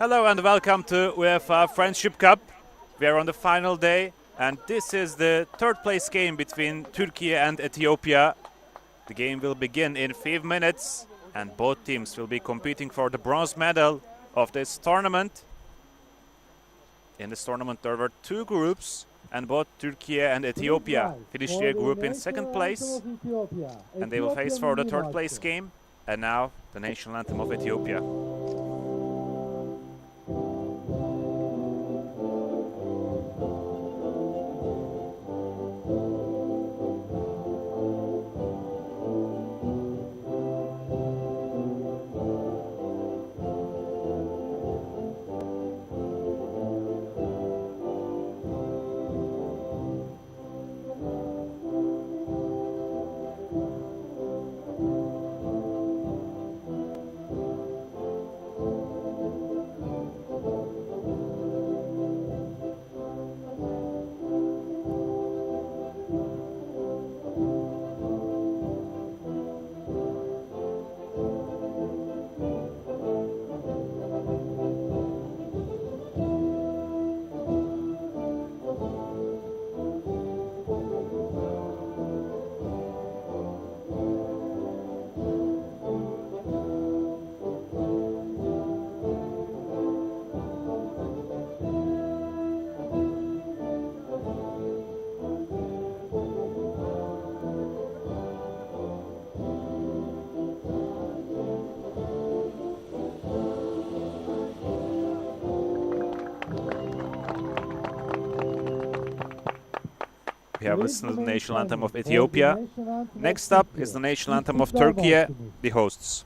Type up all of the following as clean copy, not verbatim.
Hello and welcome to UEFA Friendship Cup. We are on the final day and this is the third place game between Türkiye and Ethiopia. The game will begin in 5 minutes and both teams will be competing for the bronze medal of this tournament. In this tournament there were two groups and both Türkiye and Ethiopia finished their group in second place and they will face for the third place game. And now the national anthem of Ethiopia. We have listened to the national anthem of Ethiopia. Next up is the national anthem of Türkiye, the hosts.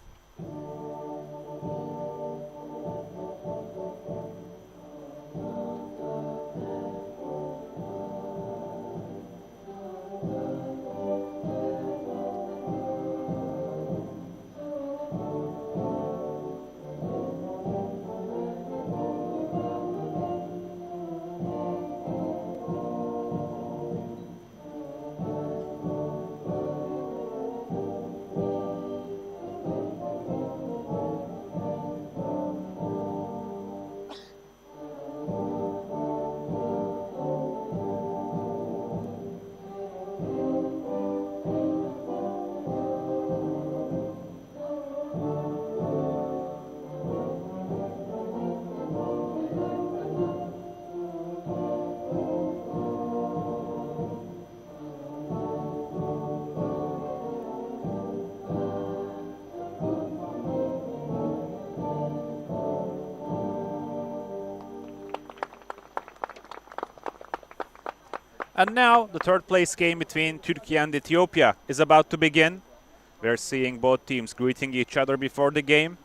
And now the third place game between Türkiye and Ethiopia is about to begin. We're seeing both teams greeting each other before the game.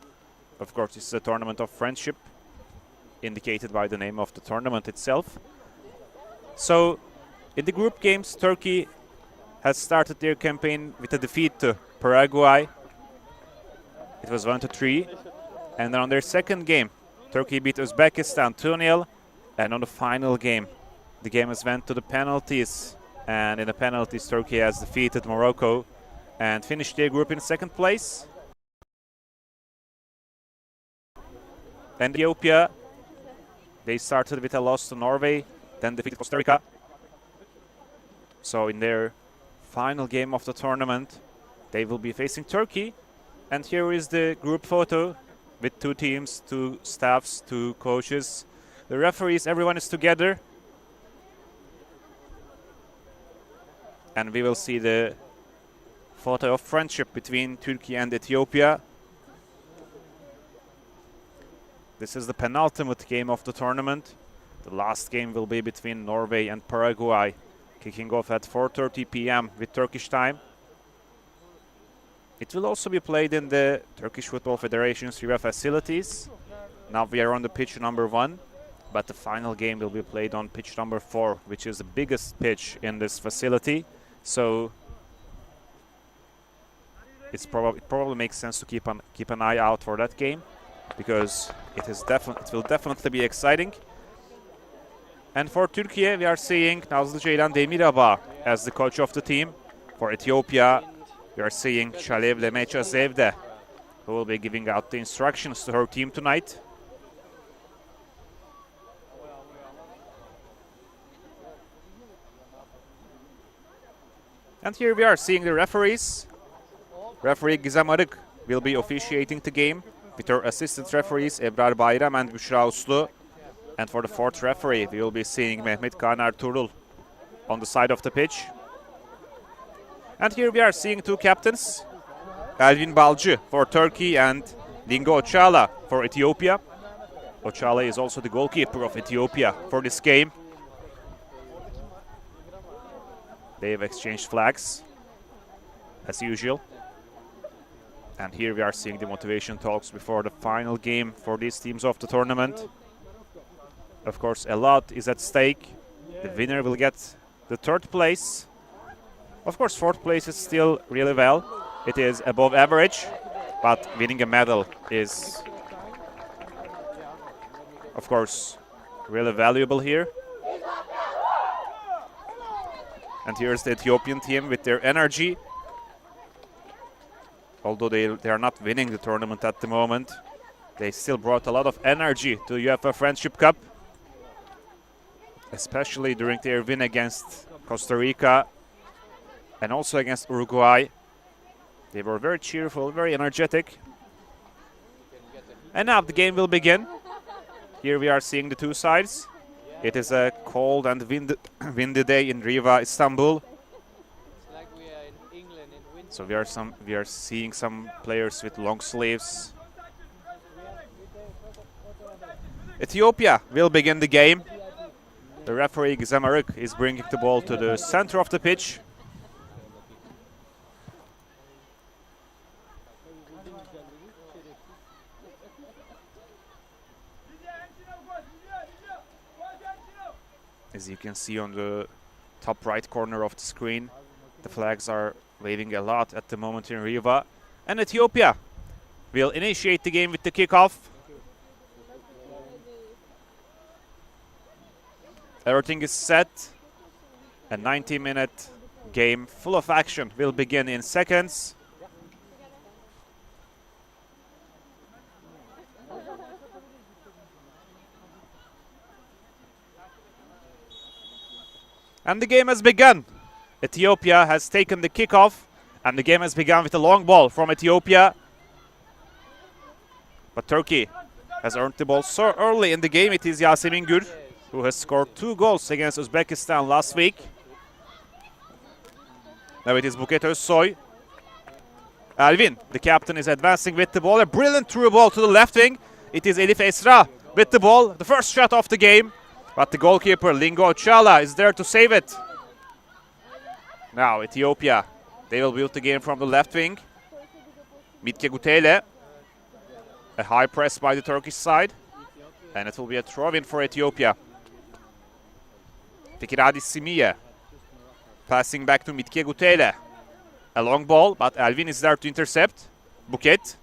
Of course, this is a tournament of friendship, indicated by the name of the tournament itself. So, in the group games, Turkey has started their campaign with a defeat to Paraguay. It was 1-3. And then on their second game, Turkey beat Uzbekistan 2-0. And on the final game, the game has went to the penalties, and in the penalties Turkey has defeated Morocco and finished their group in second place. And Ethiopia, they started with a loss to Norway, then defeated Costa Rica. So in their final game of the tournament, They will be facing Turkey. And here is the group photo with two teams, two staffs, two coaches. The referees, everyone is together. And we will see the photo of friendship between Turkey and Ethiopia. This is the penultimate game of the tournament. The last game will be between Norway and Paraguay, kicking off at 4:30 p.m. with Turkish time. It will also be played in the Turkish Football Federation's UEFA facilities. Now we are on the pitch number 1, but the final game will be played on pitch number 4, which is the biggest pitch in this facility. So it probably makes sense to keep an eye out for that game, because it will definitely be exciting. And for Türkiye, we are seeing Nazlı Ceylan Demiraba as the coach of the team. For Ethiopia, we are seeing Şalevle Meçazevde, who will be giving out the instructions to her team tonight. And here we are seeing the referees. Referee Gizem Arık will be officiating the game with her assistant referees Ebrar Bayram and Büşra Uslu. And for the fourth referee, we will be seeing Mehmet Kaan Ertuğrul on the side of the pitch. And here we are seeing two captains, Elvin Balcı for Turkey and Lingo Ocala for Ethiopia. Ocala is also the goalkeeper of Ethiopia for this game. They have exchanged flags, as usual. And here we are seeing the motivation talks before the final game for these teams of the tournament. Of course, a lot is at stake. The winner will get the 3rd place. Of course, 4th place is still really well. It is above average, but winning a medal is, of course, really valuable here. And here's the Ethiopian team with their energy. Although they are not winning the tournament at the moment, they still brought a lot of energy to UEFA Friendship Cup, especially during their win against Costa Rica and also against Uruguay. They were very cheerful, very energetic. And now the game will begin. Here we are seeing the two sides. It is a cold and windy day in Riva, Istanbul. So we are seeing some players with long sleeves. Ethiopia will begin the game. The referee Gizem Arık is bringing the ball to the center of the pitch. As you can see on the top right corner of the screen, the flags are waving a lot at the moment in Riva. And Ethiopia will initiate the game with the kickoff. Everything is set. A 90-minute game full of action will begin in seconds. And the game has begun. Ethiopia has taken the kickoff, and the game has begun with a long ball from Ethiopia. But Turkey has earned the ball so early in the game. It is Yasemin Gür, who has scored 2 goals against Uzbekistan last week. Now it is Buket Özsoy. Elvin, the captain, is advancing with the ball. A brilliant through ball to the left wing. It is Elif Esra with the ball. The first shot of the game. But the goalkeeper, Lingo Ocala, is there to save it. Now Ethiopia, they will build the game from the left wing. Mitke Gutele. A high press by the Turkish side. And it will be a throw-in for Ethiopia. Fikiradi Simiye. Passing back to Mitke Gutele. A long ball, but Elvin is there to intercept. Buket.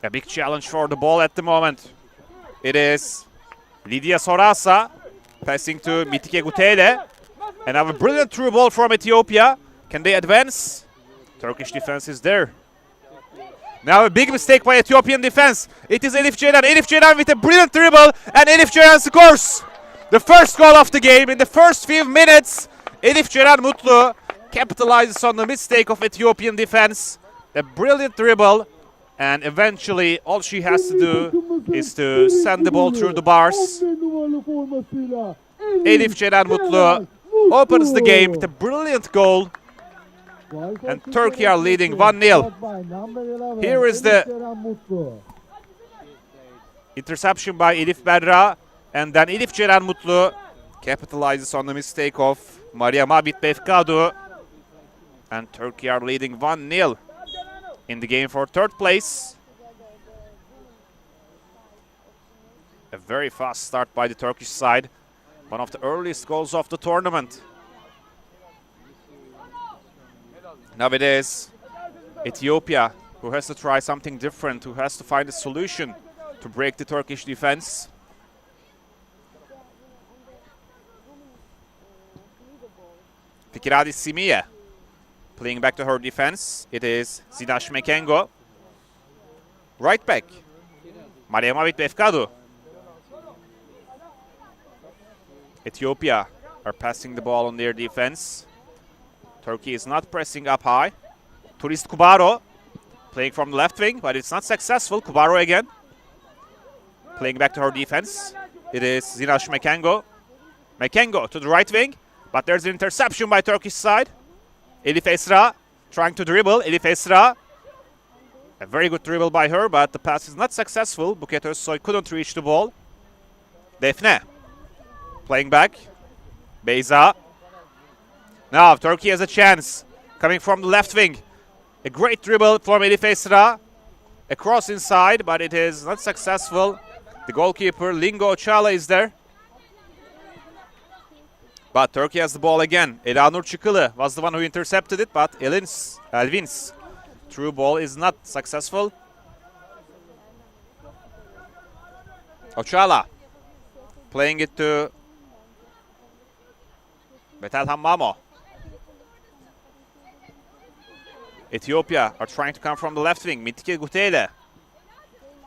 A big challenge for the ball at the moment. It is Lydia Sorasa passing to Mitke Gutele. And have a brilliant through ball from Ethiopia. Can they advance? Turkish defense is there. Now a big mistake by Ethiopian defense. It is Elif Ceylan. Elif Ceylan with a brilliant dribble. And Elif Ceylan scores the first goal of the game in the first few minutes. Elif Ceylan Mutlu capitalizes on the mistake of Ethiopian defense. A brilliant dribble. And eventually, all she has to do is to send the ball through the bars. Elif Ceren Mutlu opens the game with a brilliant goal. And Turkey are leading 1-0. Here is the interception by Elif Berra. And then Elif Ceren Mutlu capitalizes on the mistake of Maria Mabit Befkadu. And Turkey are leading 1-0 in the game for third place. A very fast start by the Turkish side. One of the earliest goals of the tournament. Now it is Ethiopia who has to try something different, who has to find a solution to break the Turkish defense. Fikiradi Simiye playing back to her defense. It is Zinash Mekengo. Right back. Maria Mabit Befkadu. Ethiopia are passing the ball on their defense. Turkey is not pressing up high. Turist Kubaro playing from the left wing, but it's not successful. Kubaro again. Playing back to her defense. It is Zinash Mekengo. Mekengo to the right wing, but there's an interception by Turkish side. Elif Esra trying to dribble. Elif Esra. A very good dribble by her, but the pass is not successful. Buket Özsoy couldn't reach the ball. Defne playing back. Beyza. Now Turkey has a chance. Coming from the left wing. A great dribble from Elif Esra. A cross inside, but it is not successful. The goalkeeper, Lingo Ochala, is there. But Turkey has the ball again. Elanur Çıkılı was the one who intercepted it, but Elvin's through ball is not successful. Ochala playing it to Betelhem Mamo. Ethiopia are trying to come from the left wing. Mitike Gutele.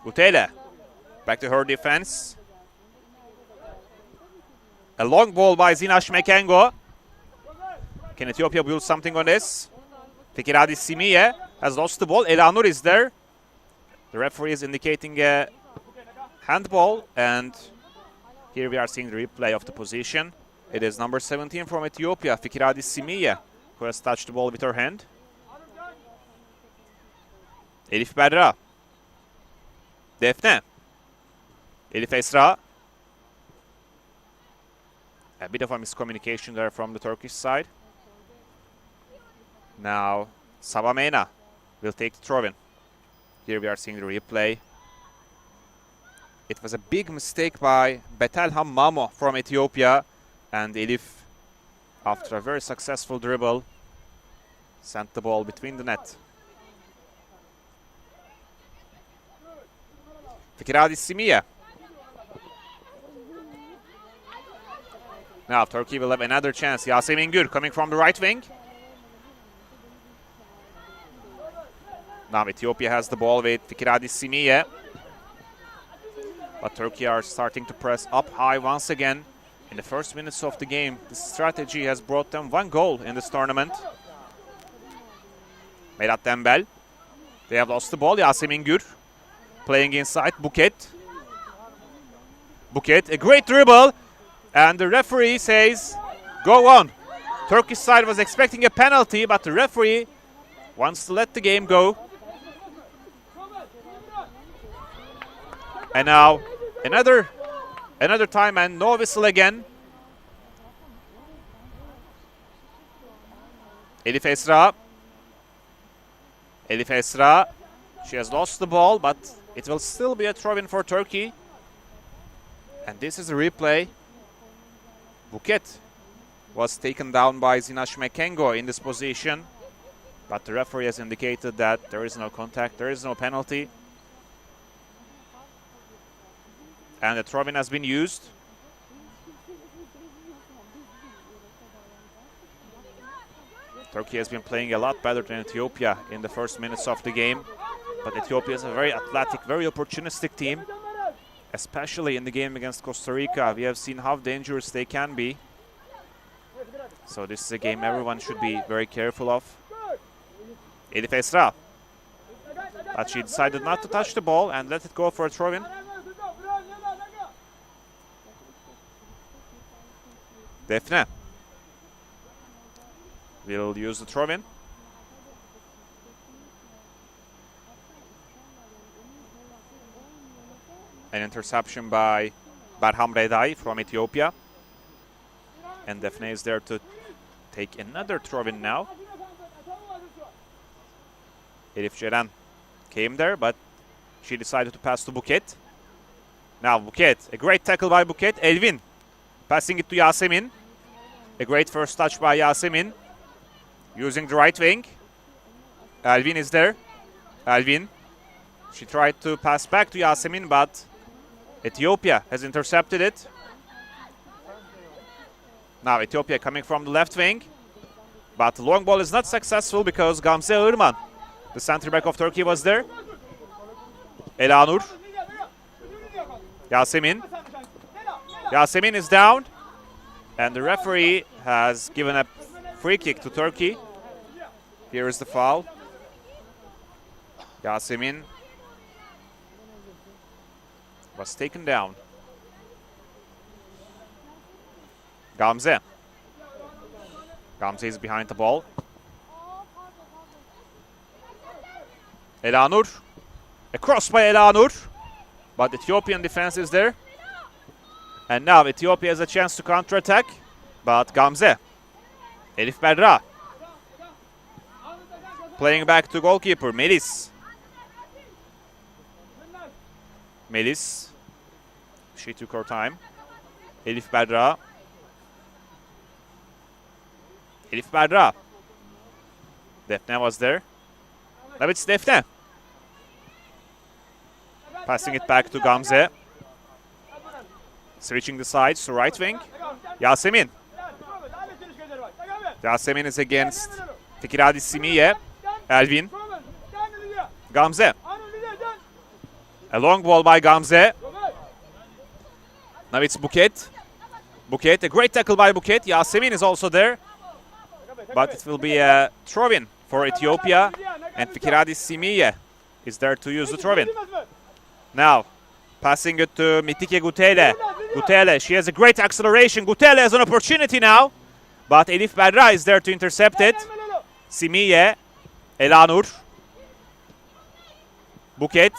Gutele back to her defense. A long ball by Zinash Mekengo. Can Ethiopia build something on this? Fikiradi Simiye has lost the ball. Elanur is there. The referee is indicating a handball. And here we are seeing the replay of the position. It is number 17 from Ethiopia, Fikiradi Simiye, who has touched the ball with her hand. Elif Berra. Defne. Elif Esra. A bit of a miscommunication there from the Turkish side. Now, Sabamena will take the throw-in. Here we are seeing the replay. It was a big mistake by Betelhem Mamo from Ethiopia. And Elif, after a very successful dribble, sent the ball between the net. Fikiradi Simiye. Now Turkey will have another chance. Yasemin Gür coming from the right wing. Now Ethiopia has the ball with Fikiradi Simiye. But Turkey are starting to press up high once again. In the first minutes of the game, this strategy has brought them one goal in this tournament. Merat Dembel. They have lost the ball. Yasemin Gür playing inside. Buket. Buket, a great dribble. And the referee says, go on. Turkish side was expecting a penalty, but the referee wants to let the game go. And now another time and no whistle again. Elif Esra. Elif Esra. She has lost the ball, but it will still be a throw-in for Turkey. And this is a replay. Buket was taken down by Zinash Mekengo in this position. But the referee has indicated that there is no contact, there is no penalty. And the throw-in has been used. Turkey has been playing a lot better than Ethiopia in the first minutes of the game. But Ethiopia is a very athletic, very opportunistic team. Especially in the game against Costa Rica. We have seen how dangerous they can be. So this is a game everyone should be very careful of. Elif Esra. But she decided not to touch the ball and let it go for a throw-in. Defne will use the throw-in. An interception by Barham Redai from Ethiopia. And Defne is there to take another throw-in now. Elif Ceren came there, but she decided to pass to Buket. Now Buket, a great tackle by Buket. Elvin passing it to Yasemin. A great first touch by Yasemin. Using the right wing. Elvin is there. Elvin. She tried to pass back to Yasemin, but Ethiopia has intercepted it. Now Ethiopia coming from the left wing. But the long ball is not successful because Gamze Irman, the center back of Turkey, was there. Elanur. Yasemin. Yasemin is down. And the referee has given a free kick to Turkey. Here is the foul. Yasemin was taken down. Gamze. Gamze is behind the ball. Elanur. A cross by Elanur. But Ethiopian defense is there. And now Ethiopia has a chance to counter-attack. But Gamze. Elif Berra. Playing back to goalkeeper Melis. Melis. She took her time. Elif Berra. Elif Berra. Defne was there. Now it's Defne. Passing it back to Gamze. Switching the sides to right wing. Yasemin. Yasemin is against Fikiradi Simiye. Elvin. Gamze. A long ball by Gamze. Now it's Buket. Buket, a great tackle by Buket. Yasemin is also there. But it will be a throw-in for Ethiopia. And Fikiradi Simiye is there to use the throw-in. Now, passing it to Mitike Gutele. Gutele, she has a great acceleration. Gutele has an opportunity now. But Elif Berra is there to intercept it. Simiye. Elanur. Buket.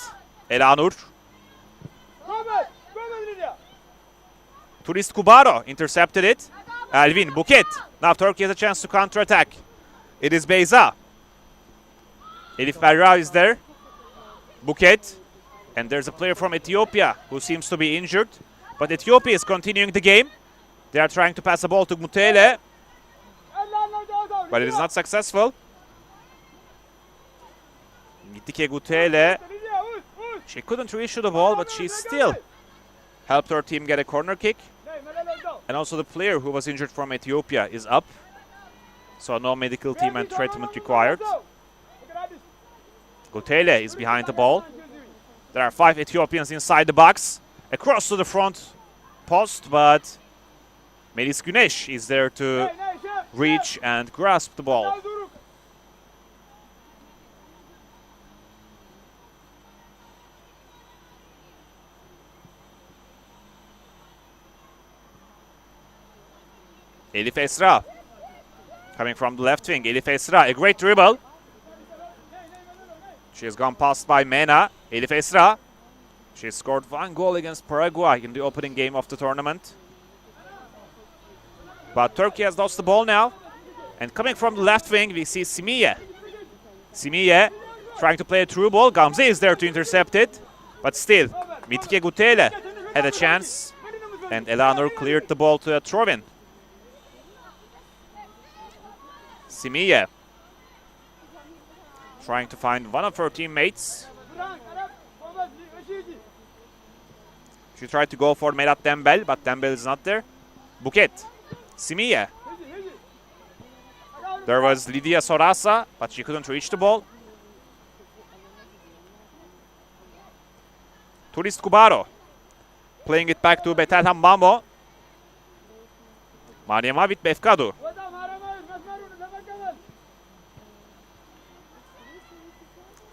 Elanur. Turist Kubaro intercepted it. Elvin. Buket. Now Turkey has a chance to counter-attack. It is Beyza. Elif Berra is there. Buket. And there's a player from Ethiopia who seems to be injured. But Ethiopia is continuing the game. They are trying to pass the ball to Mutele. But it is not successful. Mitike Gutele. She couldn't reach to the ball, but she still helped her team get a corner kick. And also the player who was injured from Ethiopia is up. So no medical team and treatment required. Gutele is behind the ball. There are 5 Ethiopians inside the box. Across to the front post, but Melis Güneş is there to reach and grasp the ball. Elif Esra coming from the left wing. Elif Esra, a great dribble. She has gone past by Mena. Elif Esra. She scored 1 goal against Paraguay in the opening game of the tournament. But Turkey has lost the ball now. And coming from the left wing, we see Simiye. Simiye trying to play a through ball. Gamze is there to intercept it. But still, Mitike Gutele had a chance. And Elanur cleared the ball to a throw-in. Simiye trying to find one of her teammates. She tried to go for Merat Dembel, but Dembel is not there. Buket. Simiye. There was Lydia Sorasa, but she couldn't reach the ball. Turist Kubaro. Playing it back to Betelhem Bambo. Mariamavit Befkadu.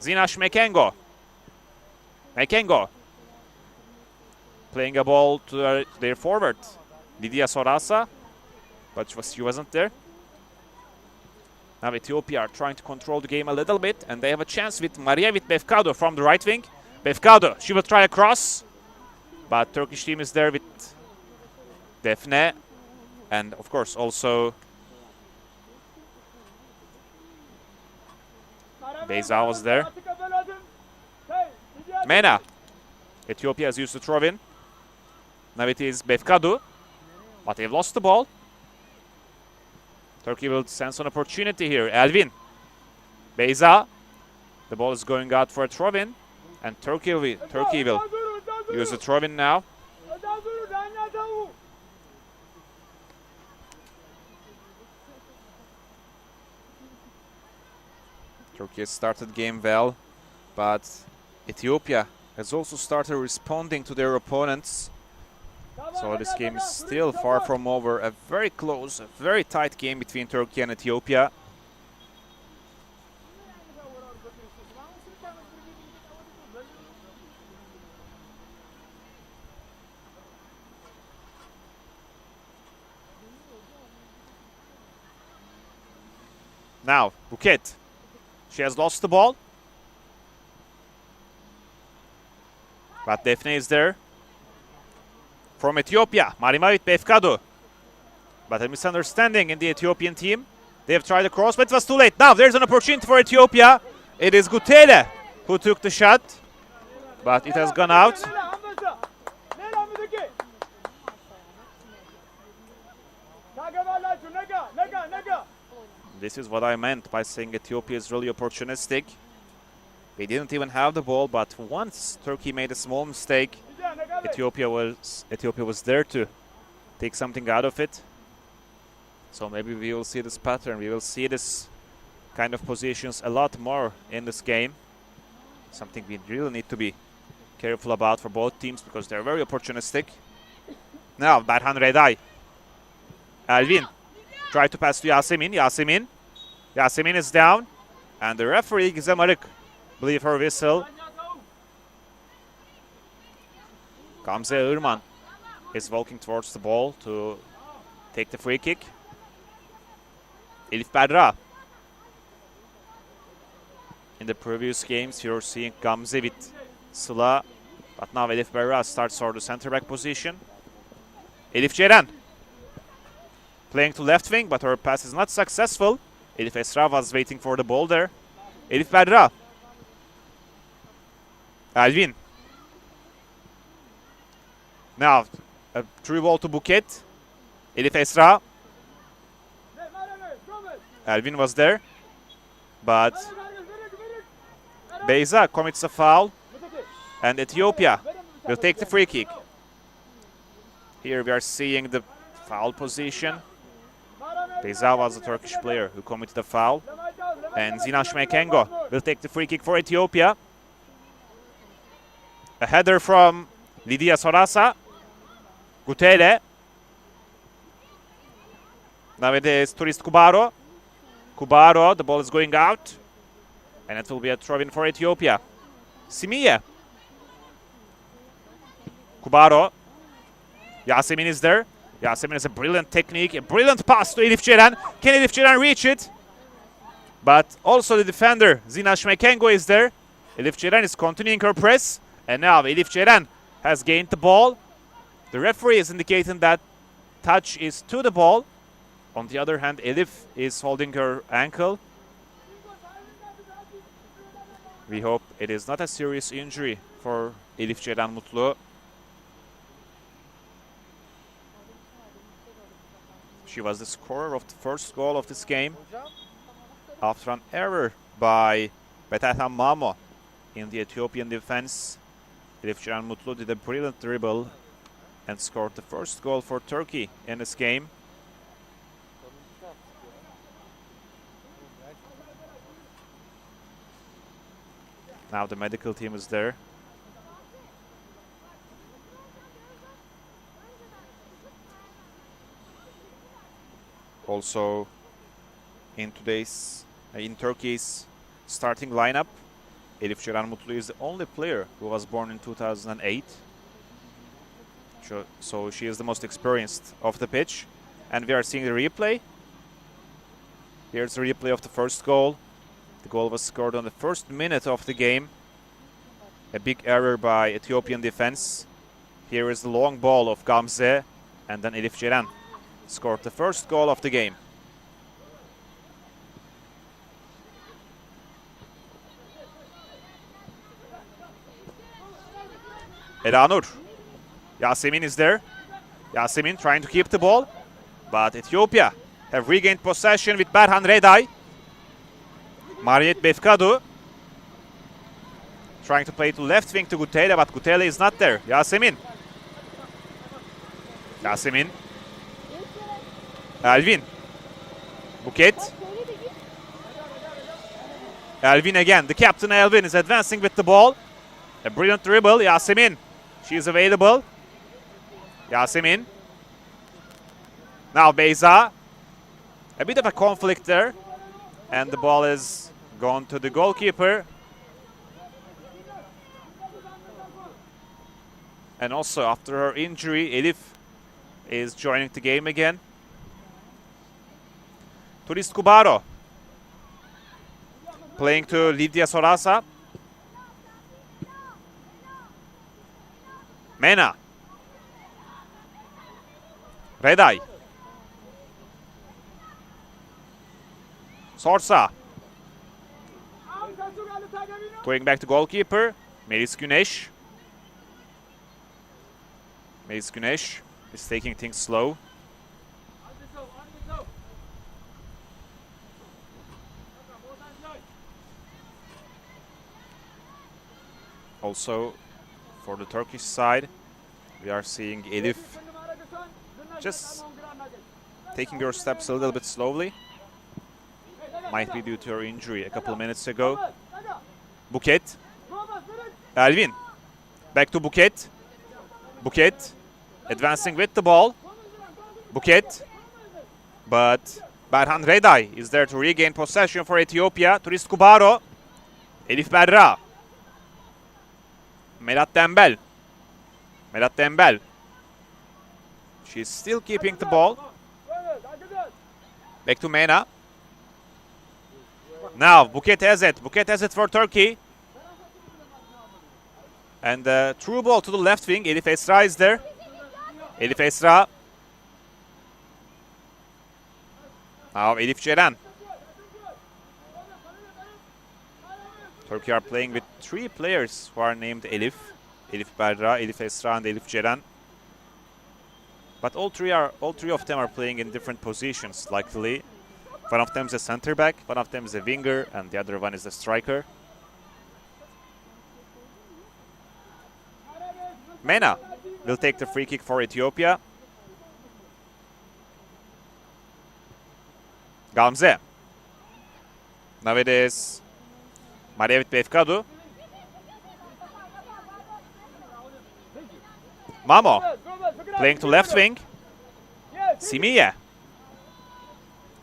Zinash Mekengo. Mekengo. Playing a ball to their forward. Lydia Sorasa. But she wasn't there. Now Ethiopia are trying to control the game a little bit. And they have a chance with Maria with Befkado from the right wing. Befkado, she will try a cross. But Turkish team is there with Defne. And of course also Beyza was there. Mena. Ethiopia has used the throw-in. Now it is Befkadu. But they've lost the ball. Turkey will sense an opportunity here. Elvin. Beyza. The ball is going out for a throw-in. And Turkey will use the throw-in now. Turkey has started the game well, but Ethiopia has also started responding to their opponents. So this game is still far from over. A very close, a very tight game between Turkey and Ethiopia. Now, Buket. She has lost the ball. But Defne is there. From Ethiopia, Marimavit Befkadu. But a misunderstanding in the Ethiopian team. They have tried a cross, but it was too late. Now there's an opportunity for Ethiopia. It is Gutele who took the shot. But it has gone out. This is what I meant by saying Ethiopia is really opportunistic. They didn't even have the ball, but once Turkey made a small mistake, Ethiopia was there to take something out of it. So maybe we will see this pattern. We will see this kind of positions a lot more in this game. Something we really need to be careful about for both teams because they're very opportunistic. Now, Berhan Reday. Elvin. Try to pass to Yasemin. Yasemin is down. And the referee, Gizem believe her whistle. Gamze Irman is walking towards the ball to take the free kick. Elif Berra. In the previous games, you're seeing Gamze with Sıla. But now Elif Berra starts for the center back position. Elif Ceren. Playing to left wing, but her pass is not successful. Elif Esra was waiting for the ball there. Elif Berra. Elvin. Now, a through ball to Buket. Elif Esra. Elvin was there. But Beyza commits a foul. And Ethiopia will take the free kick. Here we are seeing the foul position. Beyza was the Turkish player who committed the foul. And Zinash Mekengo will take the free kick for Ethiopia. A header from Lydia Sorasa. Gutele. Now it is Turist Kubaro. Kubaro, the ball is going out. And it will be a throw-in for Ethiopia. Simiye. Kubaro. Yasemin is there. Yasemin has a brilliant technique, a brilliant pass to Elif Ceren. Can Elif Ceren reach it? But also the defender, Zinash Mekengo, is there. Elif Ceren is continuing her press. And now Elif Ceren has gained the ball. The referee is indicating that touch is to the ball. On the other hand, Elif is holding her ankle. We hope it is not a serious injury for Elif Ceren Mutlu. She was the scorer of the first goal of this game after an error by Betatan Mamo in the Ethiopian defense. Elif Ceren Mutlu did a brilliant dribble and scored the first goal for Turkey in this game. Now the medical team is there. Also in Turkey's starting lineup, Elif Ceren Mutlu is the only player who was born in 2008. So she is the most experienced of the pitch. And we are seeing the replay. Here's the replay of the first goal. The goal was scored on the first minute of the game. A big error by Ethiopian defense. Here is the long ball of Gamze. And then Elif Ceren scored the first goal of the game. Elanur. Yasemin is there. Yasemin trying to keep the ball. But Ethiopia have regained possession with Berhan Reday. Mariyet Befkadu trying to play to left wing to Gutele, but Gutele is not there. Yasemin. Yasemin. Elvin. Buket. Elvin again. The captain Elvin is advancing with the ball. A brilliant dribble. Yasemin. She is available. Yasemin. Now Beyza. A bit of a conflict there. And the ball is gone to the goalkeeper. And also after her injury, Elif is joining the game again. Turist Kubaro. Playing to Lydia Sorasa. Mena. Reday. Sorsa. Going back to goalkeeper. Melis Güneş. Melis Güneş is taking things slow. Also, for the Turkish side, we are seeing Elif just taking her steps a little bit slowly. Might be due to her injury a couple of minutes ago. Buket. Elvin. Back to Buket. Buket. Advancing with the ball. Buket. But Berhan Reday is there to regain possession for Ethiopia. Turist Kubaro. Elif Berra. Melat Dembel. Melat Dembel. She's still keeping the ball. Back to Mena. Now Buket has it. Buket has it for Turkey. And through ball to the left wing. Elif Esra is there. Elif Esra. Now Elif Ceren. Turkey are playing with 3 players who are named Elif. Elif Berra, Elif Esra and Elif Ceren. But all three of them are playing in different positions, luckily. One of them is a center back, one of them is a winger, and the other one is a striker. Mena will take the free kick for Ethiopia. Gamze. Now it is Mariyet Befkadu. Mamo. Playing to left wing. Simiye.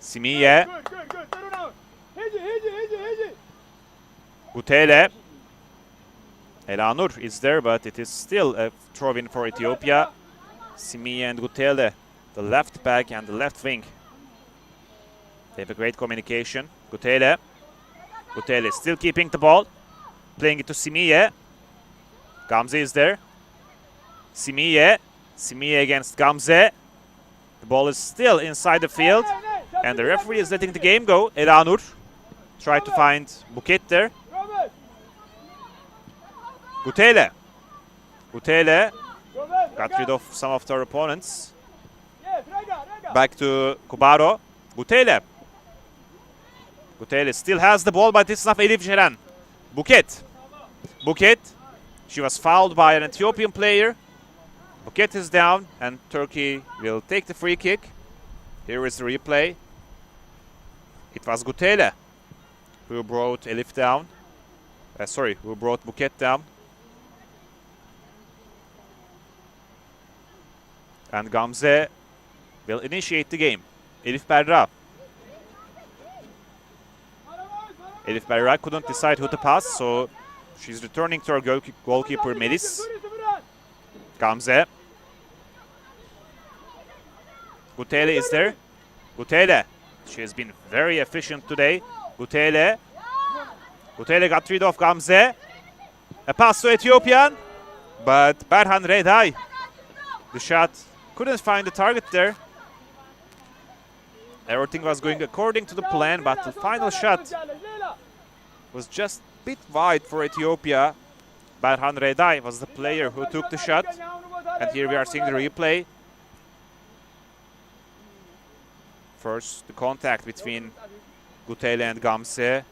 Simiye. Gutele. Elanur is there, but it is still a throw-in for Ethiopia. Simiye and Gutele, the left back and the left wing. They have a great communication. Gutele. Gutele still keeping the ball. Playing it to Simiye. Gamze is there. Simiye. Simiye against Gamze. The ball is still inside the field. And the referee is letting the game go. Elanur tried to find Buket there. Gutele. Gutele got rid of some of their opponents. Back to Kubaro. Gutele. Gutele still has the ball, but it's not Elif Ceren. Buket. Buket. She was fouled by an Ethiopian player. Buket is down, and Turkey will take the free kick. Here is the replay. It was Gutele who brought Elif down. Who brought Buket down. And Gamze will initiate the game. Elif Berra. Elif Berra couldn't decide who to pass, so She's returning to her goalkeeper Melis. Gamze. Gutele is there. Gutele. She has been very efficient today. Gutele. Gutele got rid of Gamze. A pass to Ethiopian. But Berhan Reday. The shot couldn't find the target there. Everything was going according to the plan, but the final shot was just a bit wide for Ethiopia. Berhan Reday was the player who took the shot. And here we are seeing the replay. First, the contact between Gutele and Gamze,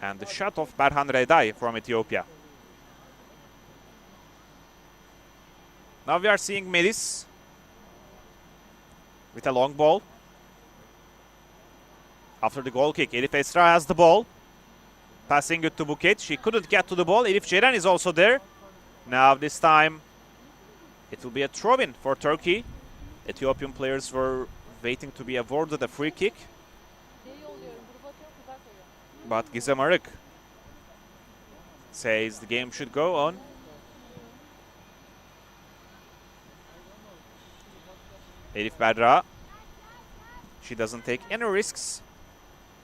and the shot of Berhan Reday from Ethiopia. Now we are seeing Melis with a long ball. After the goal kick, Elif Esra has the ball. Passing it to Buket. She couldn't get to the ball. Elif Ceren is also there. Now this time it will be a throw-in for Turkey. Ethiopian players were waiting to be awarded a free kick. But Gizem Arık says the game should go on. Elif Berra. She doesn't take any risks.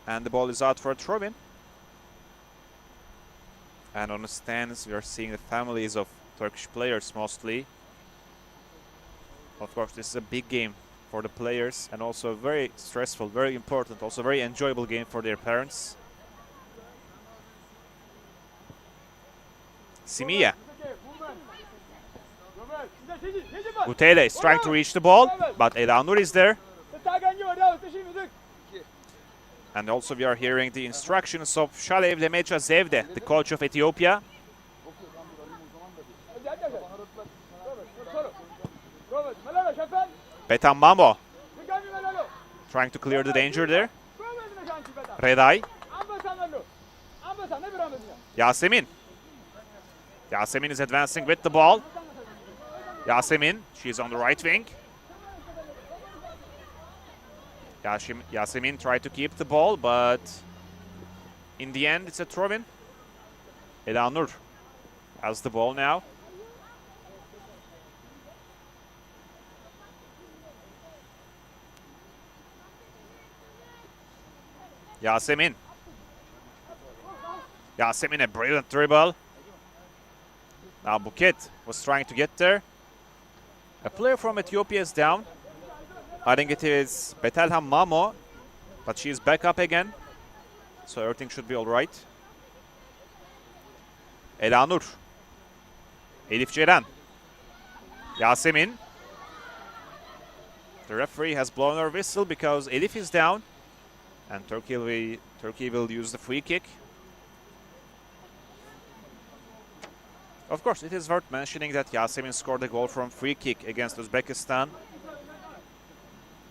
And the ball is out for a throw-in. And on the stands, we are seeing the families of Turkish players mostly. Of course, this is a big game for the players and also very stressful, very important, also very enjoyable game for their parents. Simiya. Gutele is trying to reach the ball, but Elanur is there. And also we are hearing the instructions of Shalev Lemecha Zevde, the coach of Ethiopia. Betan Mamo trying to clear the danger there. Reday. Yasemin. Yasemin is advancing with the ball. Yasemin, she's on the right wing. Yasemin tried to keep the ball, but in the end it's a throw-in. Elanur has the ball now. Yasemin. Yasemin, a brilliant dribble. Now Buket was trying to get there. A player from Ethiopia is down. I think it is Betelhem Mamo, but she is back up again. So everything should be all right. Elanur. Elif Ceren. Yasemin. The referee has blown her whistle because Elif is down. And Turkey will use the free kick. Of course, it is worth mentioning that Yasemin scored a goal from free kick against Uzbekistan.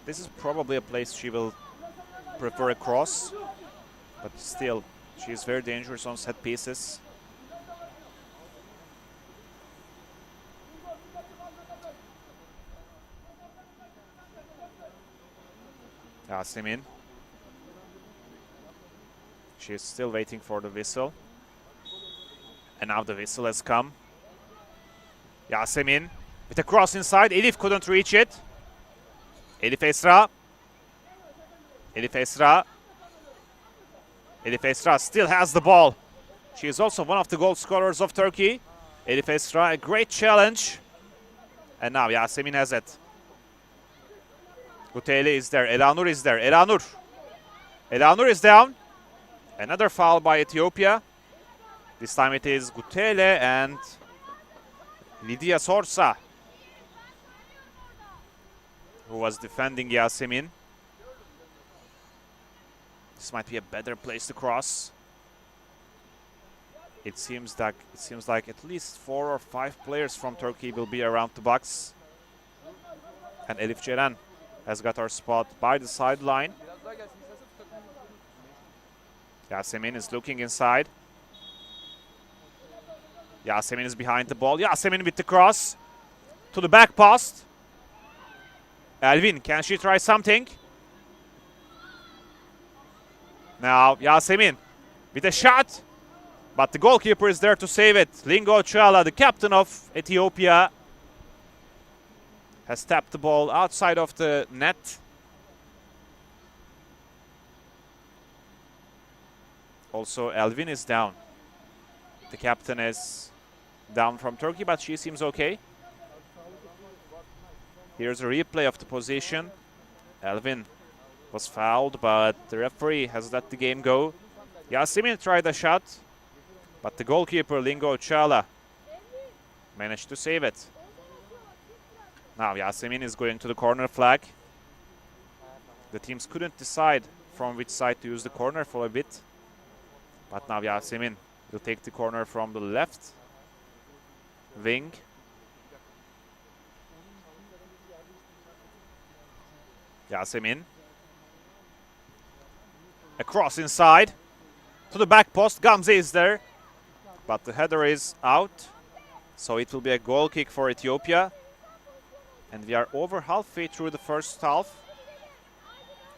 This is probably a place she will prefer a cross. But still, she is very dangerous on set pieces. Yasemin. She is still waiting for the whistle. And now the whistle has come. Yasemin with a cross inside. Elif couldn't reach it. Elif Esra. Elif Esra. Elif Esra still has the ball. She is also one of the goal scorers of Turkey. Elif Esra, a great challenge. And now Yasemin has it. Gutele is there. Elanur is there. Elanur. Elanur is down. Another foul by Ethiopia. This time it is Gutele and Lydia Sorsa who was defending Yasemin. This might be a better place to cross. It seems like at least 4 or 5 players from Turkey will be around the box. And Elif Ceren has got her spot by the sideline. Yasemin is looking inside. Yasemin is behind the ball. Yasemin with the cross to the back post. Elvin, can she try something? Now Yasemin with a shot. But the goalkeeper is there to save it. Lingo Chala, the captain of Ethiopia, has tapped the ball outside of the net. Also, Elvin is down. The captain is down from Turkey, but she seems okay. Here's a replay of the position. Elvin was fouled, but the referee has let the game go. Yasemin tried a shot, but the goalkeeper, Lingo Chala, managed to save it. Now Yasemin is going to the corner flag. The teams couldn't decide from which side to use the corner for a bit. But now Yasemin will take the corner from the left wing. Yasemin. Across inside to the back post. Gamze is there, but the header is out. So it will be a goal kick for Ethiopia. And we are over halfway through the first half.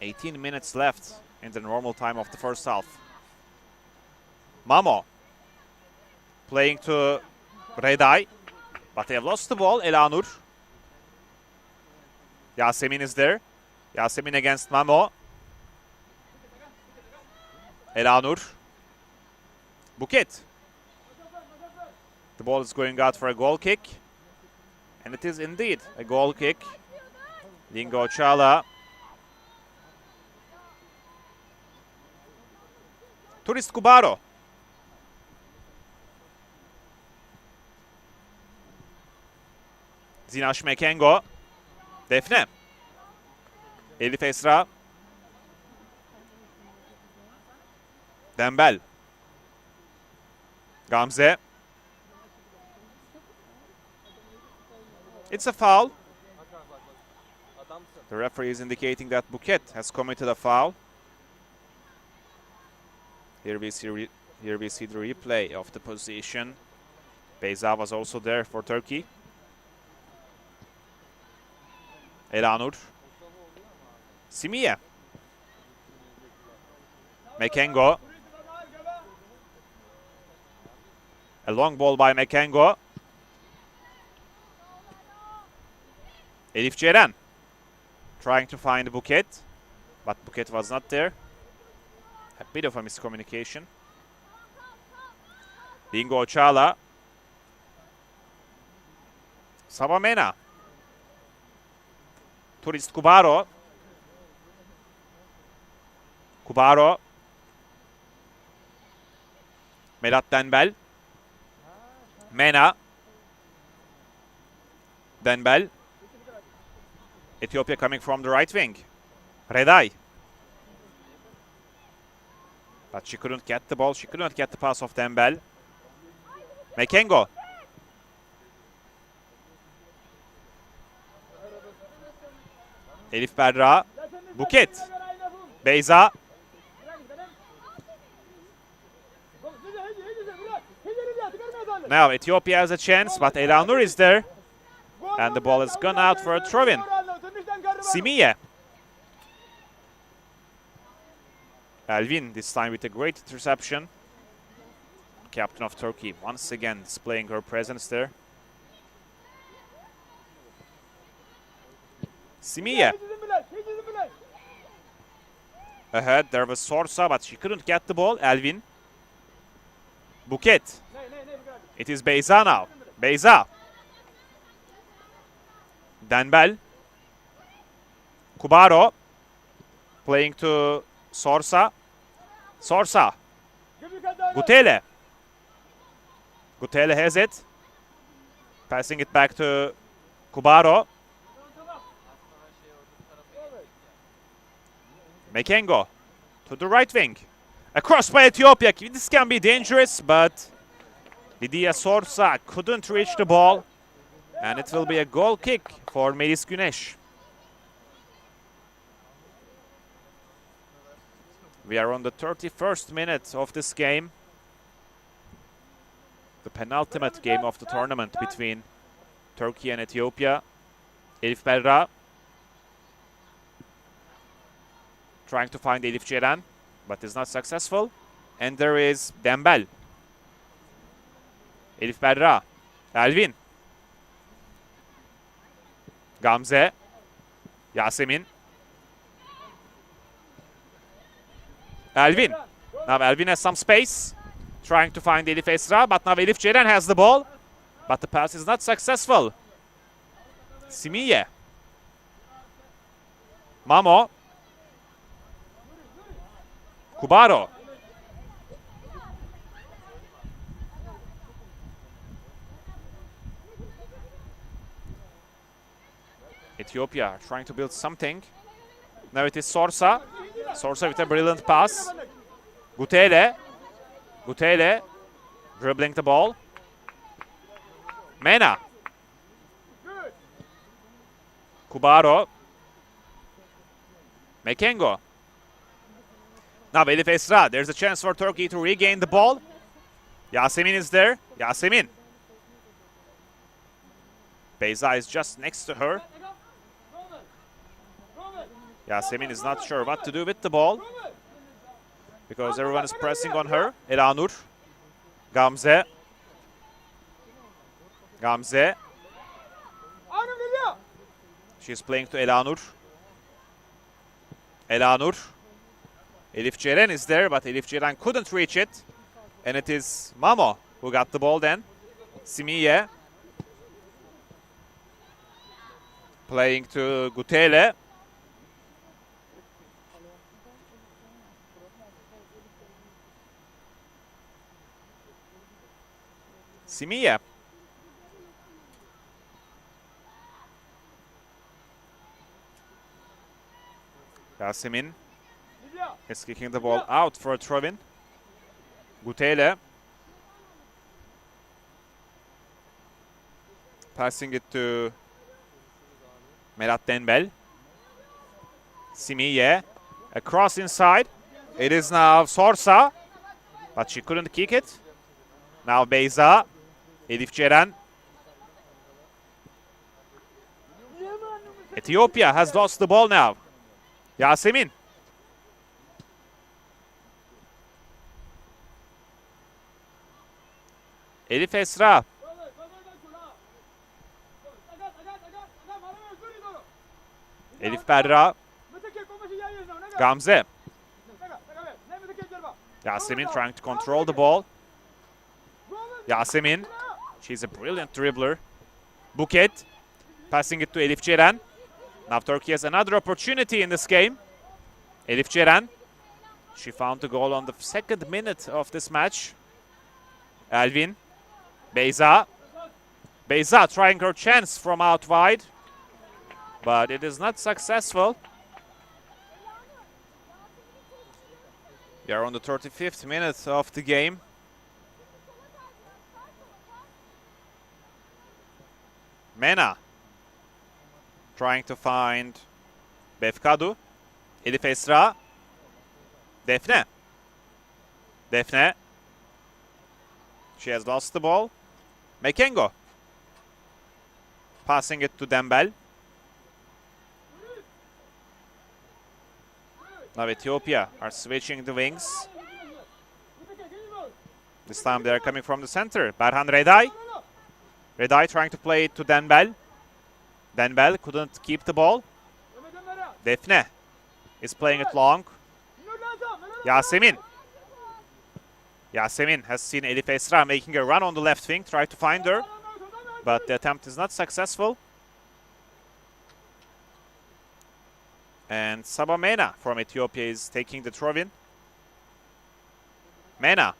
18 minutes left in the normal time of the first half. Mamo playing to Redai, but they have lost the ball. Elanur. Yasemin is there. Yasemin against Mamo. Elanur. Buket. The ball is going out for a goal kick. And it is indeed a goal kick. Lingo Chala. Turist Kubaro. Zinash Mekengo. Defne. Elif Esra. Dembel. Gamze. It's a foul. The referee is indicating that Buket has committed a foul. Here we see the replay of the position. Beyza was also there for Turkey. Elanur. Simiye. Mekengo. A long ball by Mekengo. Elif Ceren trying to find Buket, but Buket was not there. A bit of a miscommunication. Lingo Chala. Sabamena. Turist Kubaro. Kubaro. Melat Denbel. Mena. Denbel. Ethiopia coming from the right wing. Redai. But she couldn't get the ball. She couldn't get the pass of Denbel. Mekengo. Elif Berra. Buket. Beyza. Now Ethiopia has a chance, but Elanur is there. And the ball has gone out for a throw-in. Simiye. Elvin, this time with a great interception. Captain of Turkey, once again displaying her presence there. Simiye. Ahead, there was Sorsa, but she couldn't get the ball. Elvin. Buket. It is Beyza now. Beyza. Denbel. Kubaro. Playing to Sorsa. Sorsa. Gutele. Gutele has it. Passing it back to Kubaro. Mekengo to the right wing. Across by Ethiopia. This can be dangerous, but Lidia Sorsa couldn't reach the ball. And it will be a goal kick for Melis Güneş. We are on the 31st minute of this game. The penultimate game of the tournament between Turkey and Ethiopia. Elif Berra trying to find Elif Ceren, but is not successful. And there is Denbel. Elif Berra. Elvin. Gamze. Yasemin. Elvin. Now Elvin has some space. Trying to find Elif Esra, but now Elif Ceren has the ball. But the pass is not successful. Simiye. Mamo. Kubaro. Ethiopia trying to build something. Now it is Sorsa. Sorsa with a brilliant pass. Gutele. Gutele dribbling the ball. Mena. Kubaro. Mekengo. Now Elif Esra. There's a chance for Turkey to regain the ball. Yasemin is there. Yasemin. Beyza is just next to her. Yasemin is not sure what to do with the ball because everyone is pressing on her. Elanur. Gamze. Gamze. She's playing to Elanur. Elanur. Elif Ceren is there, but Elif Ceren couldn't reach it. And it is Mamo who got the ball then. Simiye. Playing to Gutele. Simiye. Yasemin is kicking the ball out for a throw-in. Gutele. Passing it to Melat Denbel. Simiye. Across inside. It is now Sorsa. But she couldn't kick it. Now Beyza. Elif Ceren. Ethiopia has lost the ball now. Yasemin. Elif Esra. Elif Berra. Gamze. Yasemin trying to control the ball. Yasemin. She's a brilliant dribbler. Buket. Passing it to Elif Ceren. Now Turkey has another opportunity in this game. Elif Ceren. She found the goal on the 2nd minute of this match. Elvin. Beyza. Beyza trying her chance from out wide. But it is not successful. We are on the 35th minute of the game. Mena. Trying to find Befkadu. Elif Esra. Defne. Defne. She has lost the ball. Mekengo. Passing it to Dembel. Now Ethiopia are switching the wings. This time they are coming from the center. Berhan Reday. Reday trying to play it to Denbel. Denbel couldn't keep the ball. Defne is playing it long. Yasemin. Yasemin has seen Elif Esra making a run on the left wing. Tried to find her. But the attempt is not successful. And Saba Mena from Ethiopia is taking the throw-in. Mena.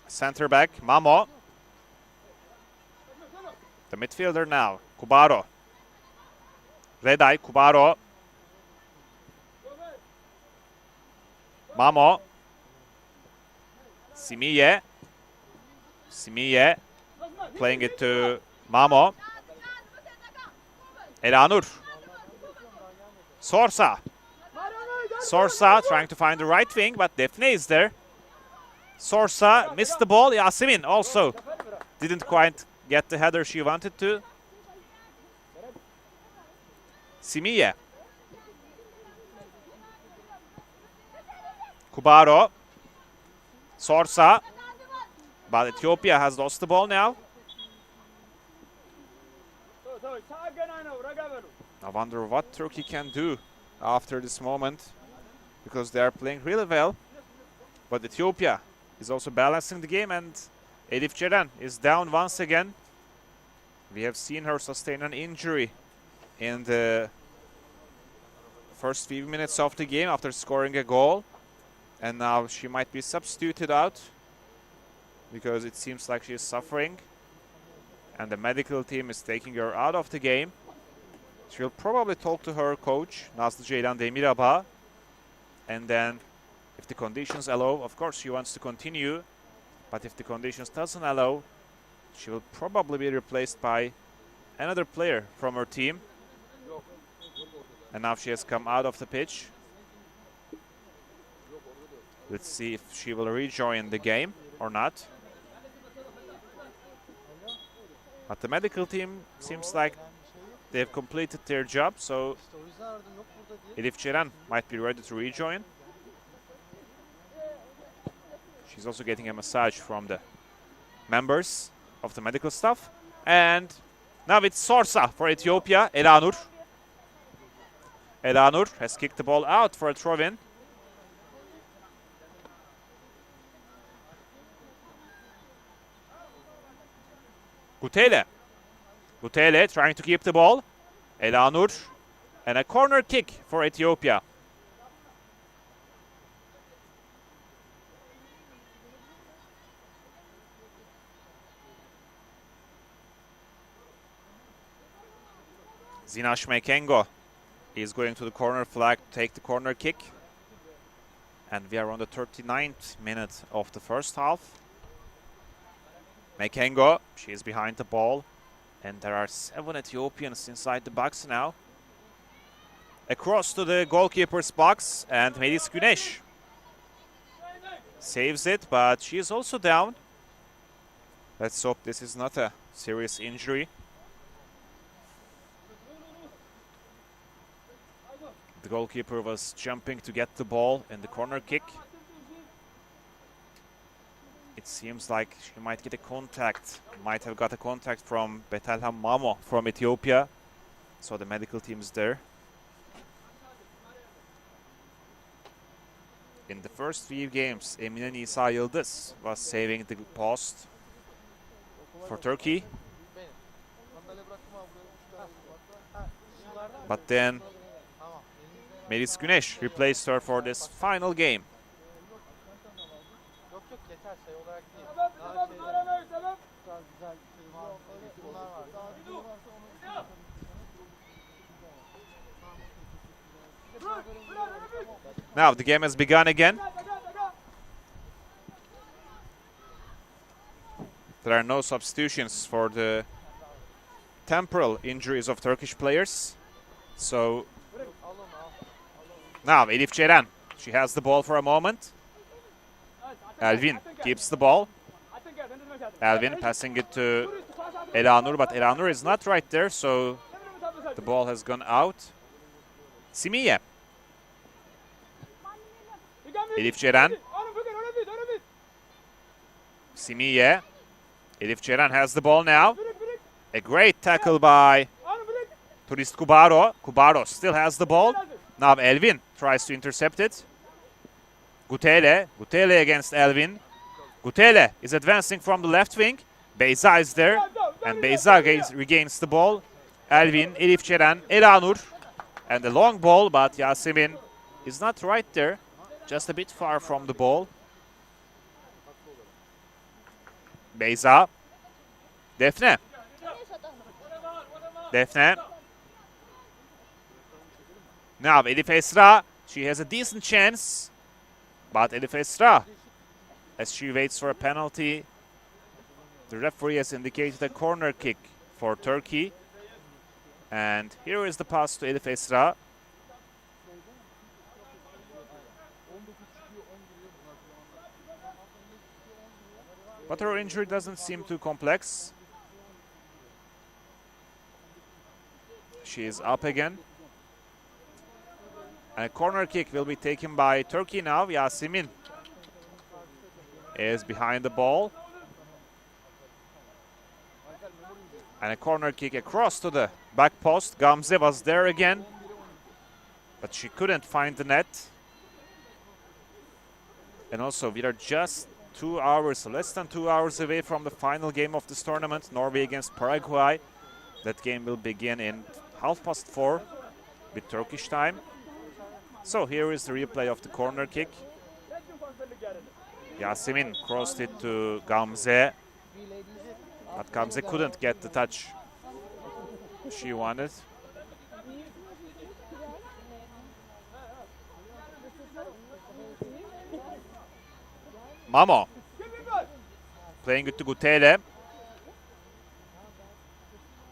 Center back, Mamo. The midfielder now, Kubaro. Reday, Kubaro. Mamo. Simiye. Simiye. Playing it to Mamo. Elanur. Sorsa. Sorsa trying to find the right wing, but Defne is there. Sorsa missed the ball. Yasemin also didn't quite get the header she wanted to. Simiye. Kubaro. Sorsa. But Ethiopia has lost the ball now. I wonder what Turkey can do after this moment, because they are playing really well. But Ethiopia is also balancing the game, and Elif Ceren is down once again. We have seen her sustain an injury in the first few minutes of the game after scoring a goal. And now she might be substituted out because it seems like she is suffering. And the medical team is taking her out of the game. She will probably talk to her coach, Nazlı Ceylan Demirabağ. And then if the conditions allow, of course she wants to continue. But if the conditions doesn't allow, she will probably be replaced by another player from her team. And now she has come out of the pitch. Let's see if she will rejoin the game or not. But the medical team seems like they've completed their job, so Elif Ceren might be ready to rejoin. She's also getting a massage from the members of the medical staff. And now it's Sorsa for Ethiopia. Elanur. Elanur has kicked the ball out for a throw-in. Gutele. Gutele trying to keep the ball. Elanur. And a corner kick for Ethiopia. Zinash Mekengo is going to the corner flag to take the corner kick. And we are on the 39th minute of the first half. Mekengo, she is behind the ball. And there are 7 Ethiopians inside the box now. Across to the goalkeeper's box, and Melis Güneş saves it, but she is also down. Let's hope this is not a serious injury. The goalkeeper was jumping to get the ball in the corner kick. It seems like she might get a contact, might have got a contact from Betelhem Mamo from Ethiopia. So the medical team is there. In the first few games, Emine Nisa Yıldız was saving the post for Turkey. But then Melis Güneş replaced her for this final game. Now the game has begun again. There are no substitutions for the temporal injuries of Turkish players. So now Elif Ceren, she has the ball for a moment. Elvin keeps the ball. Elvin passing it to Elanur, but Elanur is not right there, so the ball has gone out. Simiye. Elif Ceren. Simiye. Elif Ceren has the ball now. A great tackle by Turist Kubaro. Kubaro still has the ball. Now Elvin tries to intercept it. Gutele. Gutele against Elvin. Gutele is advancing from the left wing. Beyza is there. And Beyza regains the ball. Elvin, Elif Ceren, Elanur. And the long ball, but Yasemin is not right there. Just a bit far from the ball. Beyza. Defne. Defne. Now Elif Esra. She has a decent chance. But Elif Esra, as she waits for a penalty, the referee has indicated a corner kick for Turkey. And here is the pass to Elif Esra. But her injury doesn't seem too complex. She is up again. And a corner kick will be taken by Turkey now. Yasemin is behind the ball. And a corner kick across to the back post. Gamze was there again, but she couldn't find the net. And also, we are just 2 hours, less than 2 hours away from the final game of this tournament, Norway against Paraguay. That game will begin in 4:30 with Turkish time. So here is the replay of the corner kick. Yasemin crossed it to Gamze, but Gamze couldn't get the touch she wanted. Mamo playing it to Gutele.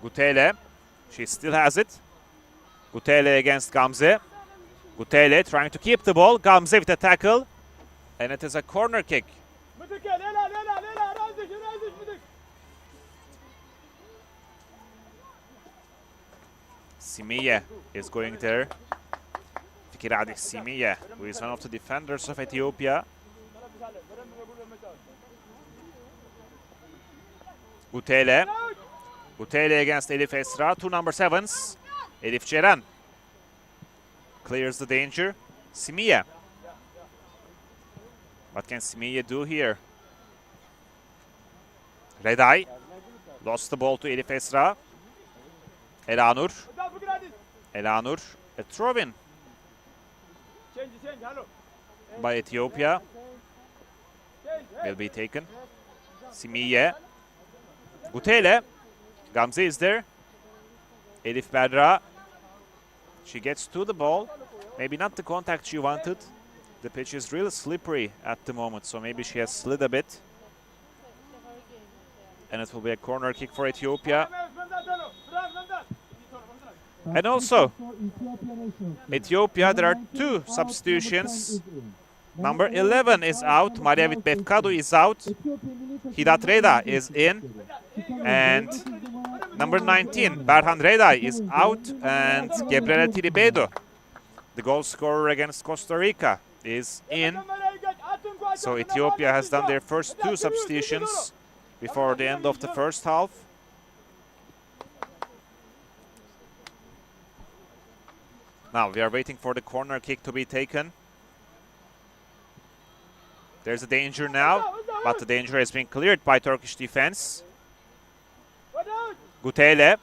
Gutele, she still has it. Gutele against Gamze. Gutele trying to keep the ball. Gamze with a tackle. And it is a corner kick. Simiye is going there. Fikiradi Simiye, who is one of the defenders of Ethiopia. Gutele. Gutele against Elif Esra. 2 number 7s. Elif Ceren clears the danger. Simiye. What can Simiye do here? Reday lost the ball to Elif Esra. Elanur. Elanur. A throw-in by Ethiopia will be taken. Simiye. Gutele. Gamze is there. Elif Berra. She gets to the ball. Maybe not the contact she wanted. The pitch is really slippery at the moment, so maybe she has slid a bit. And it will be a corner kick for Ethiopia. And also, Ethiopia, there are 2 substitutions. Number 11 is out. Mariavit Befkadu is out. Hidat Reda is in. And number 19, Berhan Reday, is out. And Gebrele Tiribedo, the goal scorer against Costa Rica, is in. So Ethiopia has done their first 2 substitutions before the end of the first half. Now we are waiting for the corner kick to be taken. There's a danger now, but the danger has been cleared by Turkish defense. Gutele.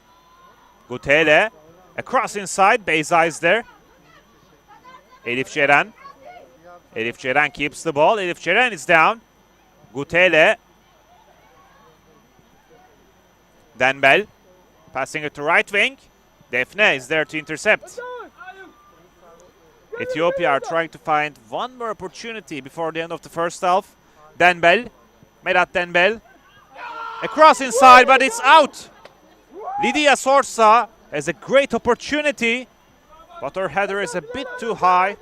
Gutele. Across inside. Beyza is there. Elif Ceren. Elif Ceren keeps the ball. Elif Ceren is down. Gutele. Denbel. Passing it to right wing. Defne is there to intercept. Ethiopia are trying to find one more opportunity before the end of the first half. Denbel. Merat Denbel. Across inside, but it's out. Lydia Sorsa has a great opportunity, but her header is a bit too high.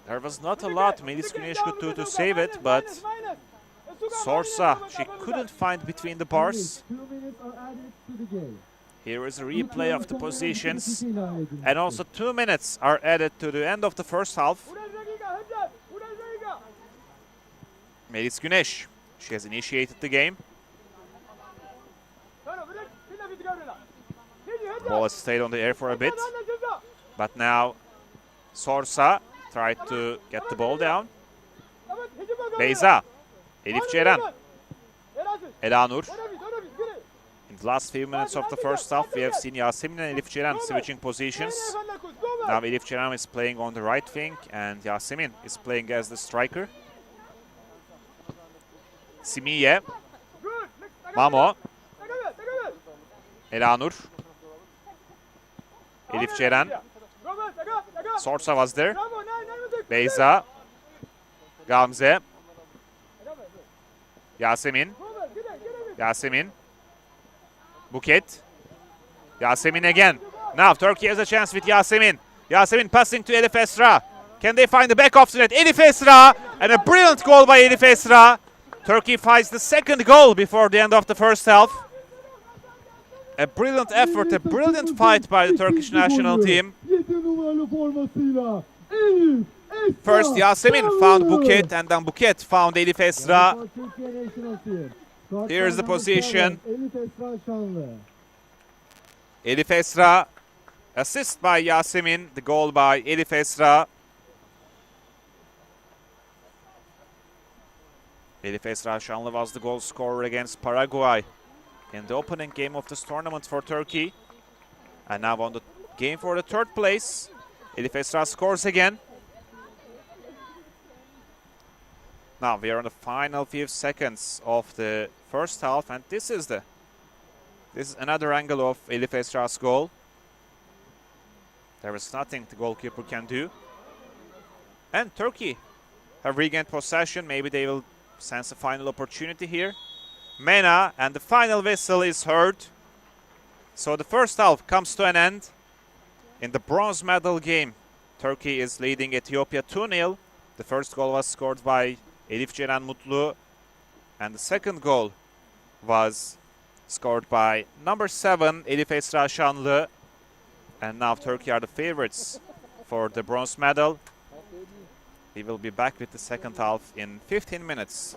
There was not a lot Melis Güneş could do to save it, but Sorsa, she couldn't find between the bars. Here is a replay of the positions, and also 2 minutes are added to the end of the first half. Melis Güneş, she has initiated the game. Ball has stayed on the air for a bit, but now Sorsa tried to get the ball down. Beyza, Elif Ceren, Elanur. In the last few minutes of the first half, we have seen Yasemin and Elif Ceren switching positions. Now Elif Ceren is playing on the right wing, and Yasemin is playing as the striker. Simiye, Mamo, Elanur, Elif Ceren, Sorsa was there, Beyza, Gamze, Yasemin, Yasemin, Buket, Yasemin again. Now Turkey has a chance with Yasemin. Yasemin passing to Elif Esra. Can they find the back of the net? Elif Esra, and a brilliant goal by Elif Esra. Turkey finds the second goal before the end of the first half. A brilliant effort, a brilliant fight by the Turkish national team. First Yasemin found Buket, and then Buket found Elif Esra. Here's the position. Elif Esra, assist by Yasemin, the goal by Elif Esra. Elif Esra Şanlı was the goal scorer against Paraguay in the opening game of this tournament for Turkey. And now on the game for the third place, Elif Esra scores again. Now we are on the final few seconds of the first half, and this is another angle of Elif Esra's goal. There is nothing the goalkeeper can do. And Turkey have regained possession. Maybe they will sense a final opportunity here. Mena, and the final whistle is heard. So the first half comes to an end. In the bronze medal game, Turkey is leading Ethiopia 2-0. The first goal was scored by Elif Ceren Mutlu, and the second goal was scored by number 7, Elif Esra Şanlı. And now Turkey are the favorites for the bronze medal. We will be back with the second half in 15 minutes.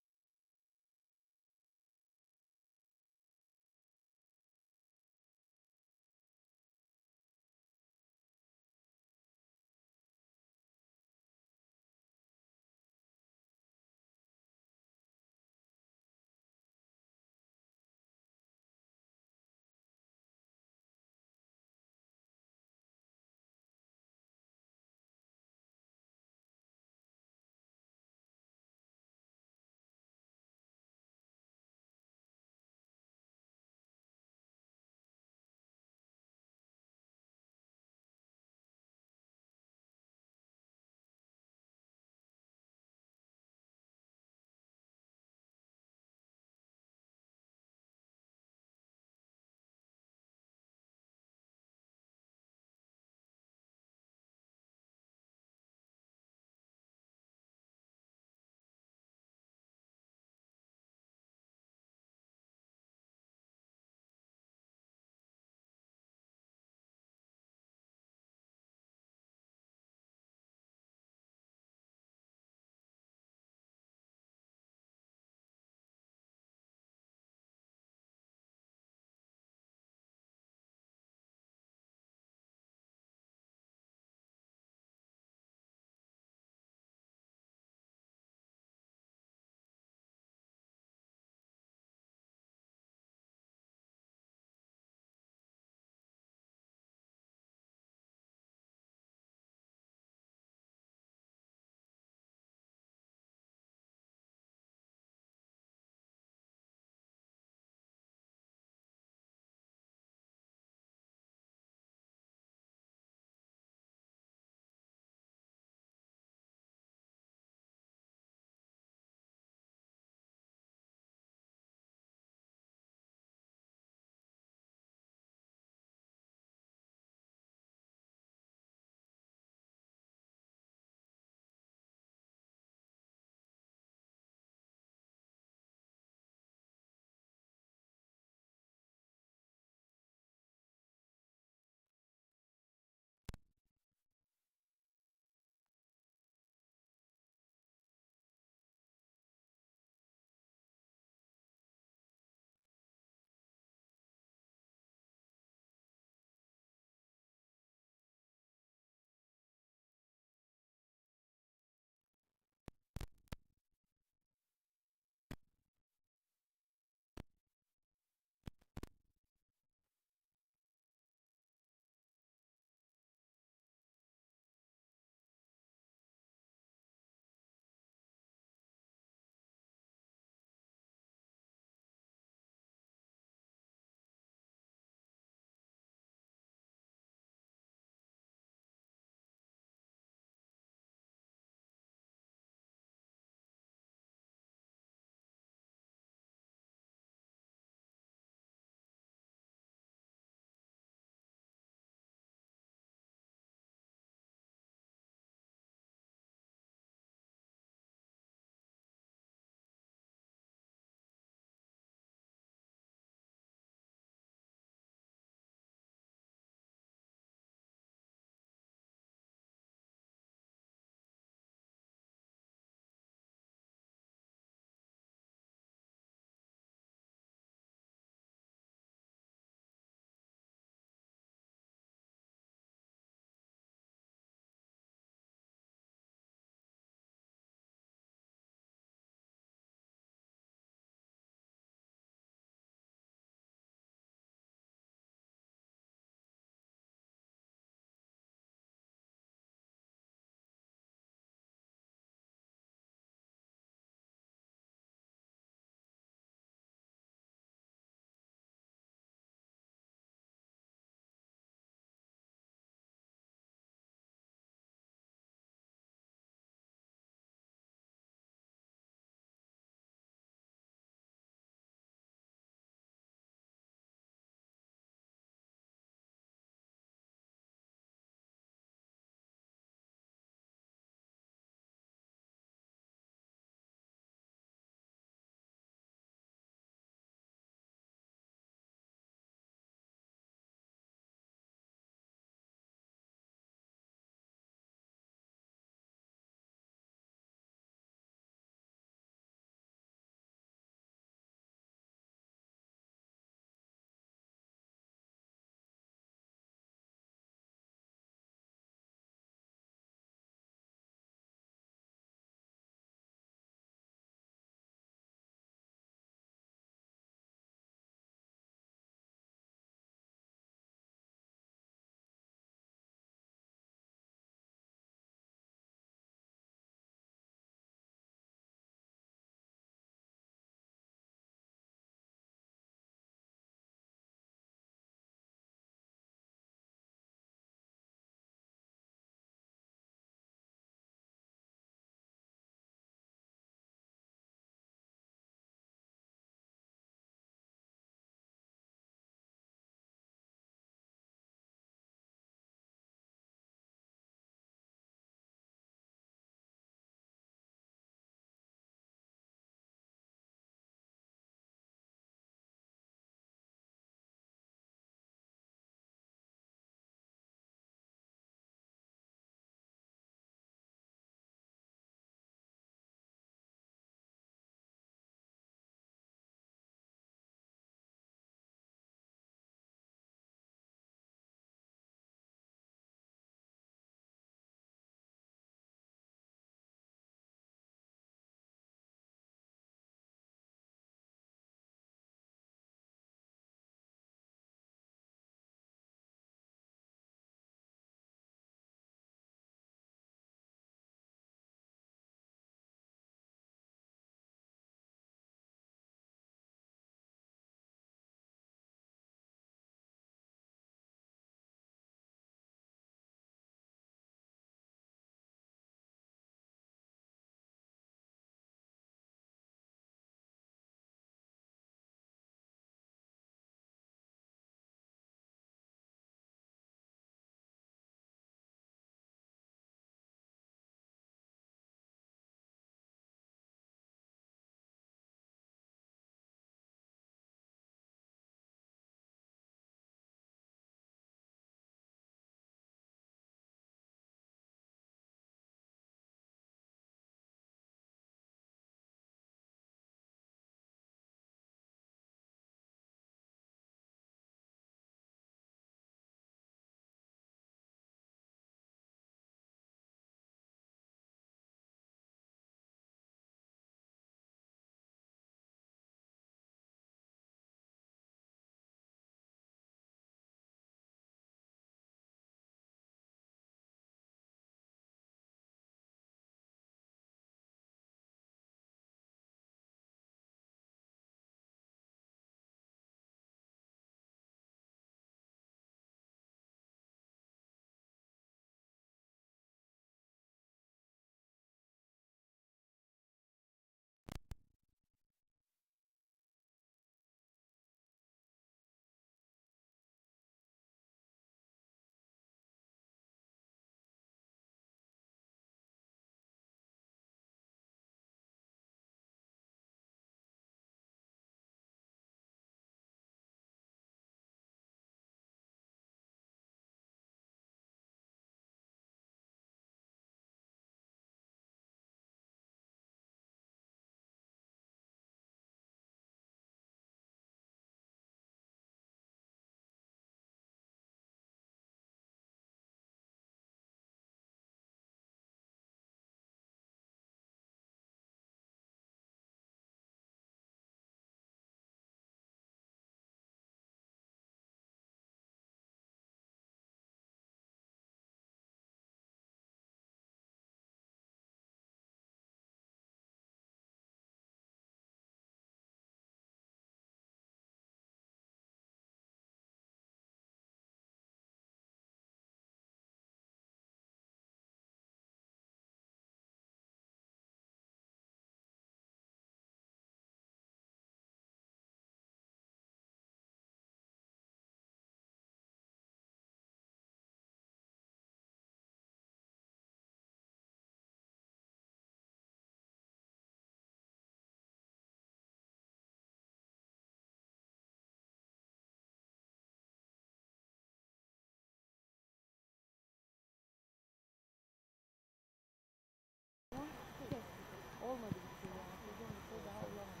olmadı bir şey yani. Sezon bir şey daha olamadı.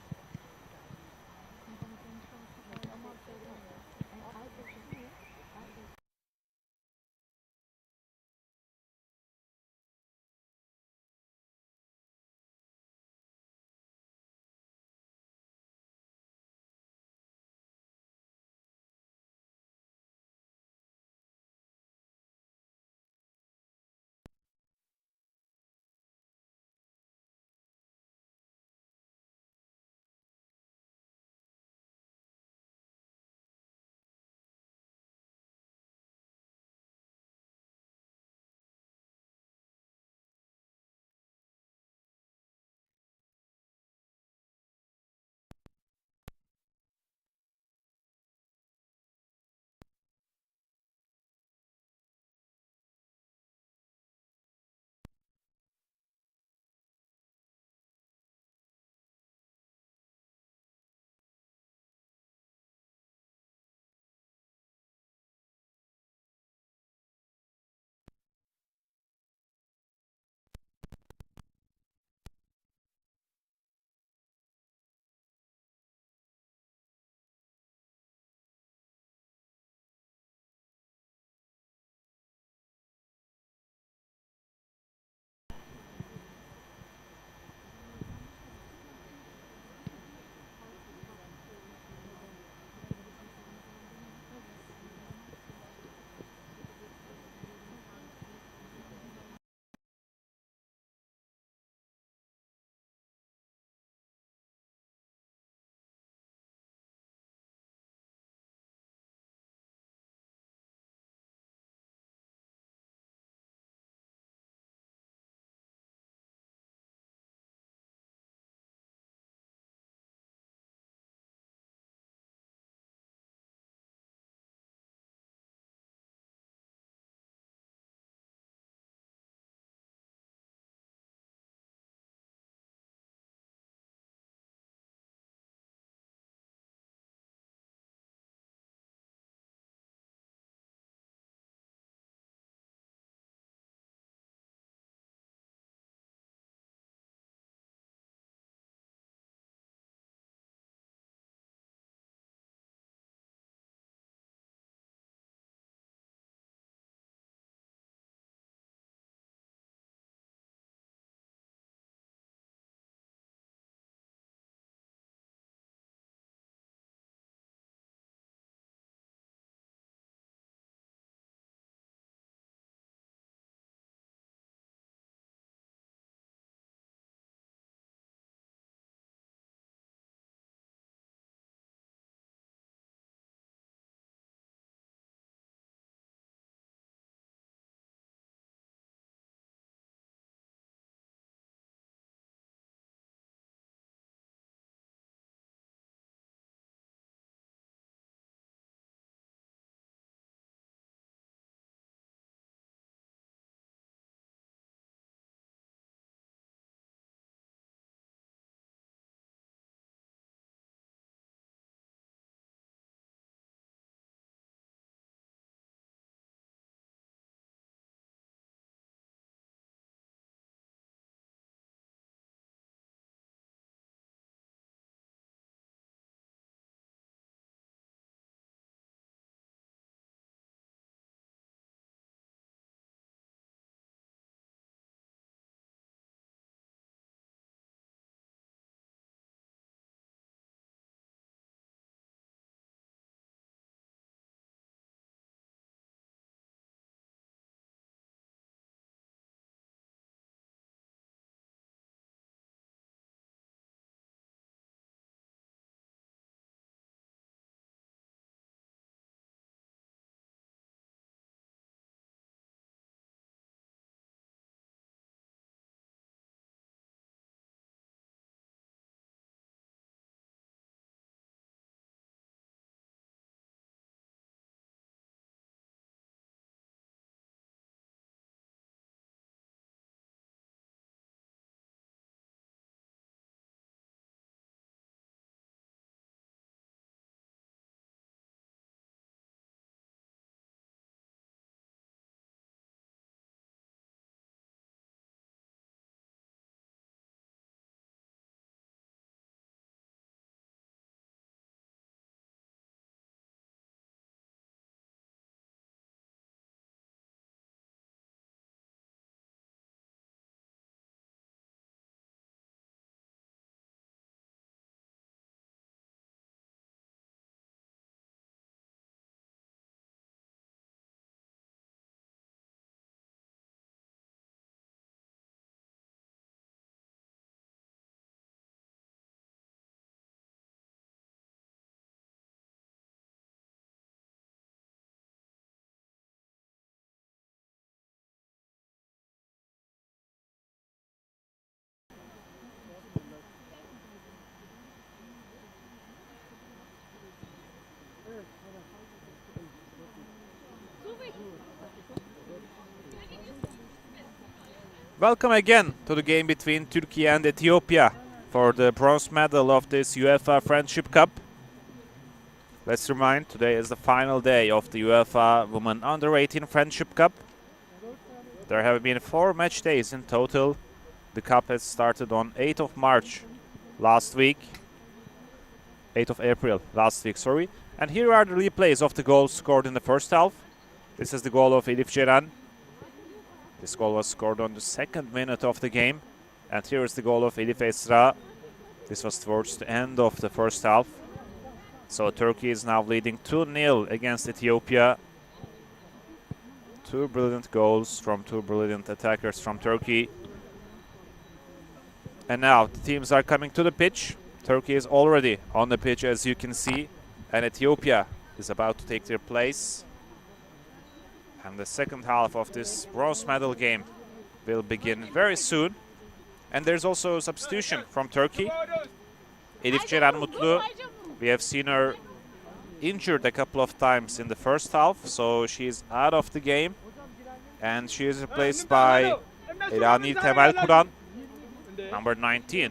Ama söylemiyor. Ay seçiliyor. Welcome again to the game between Turkey and Ethiopia for the bronze medal of this UEFA Friendship Cup. Let's remind, today is the final day of the UEFA Women Under-18 Friendship Cup. There have been 4 match days in total. The cup has started on 8th of March last week. 8th of April last week, sorry. And here are the replays of the goals scored in the first half. This is the goal of Elif Ceren. This goal was scored on the 2nd minute of the game. And here is the goal of Elif Esra. This was towards the end of the first half. So Turkey is now leading 2-0 against Ethiopia. 2 brilliant goals from 2 brilliant attackers from Turkey. And now the teams are coming to the pitch. Turkey is already on the pitch, as you can see. And Ethiopia is about to take their place. And the second half of this bronze medal game will begin very soon. And there's also a substitution from Turkey. Elif Ceren Mutlu, we have seen her injured a couple of times in the first half, so she is out of the game. And she is replaced by Eranil Temelkuran, number 19.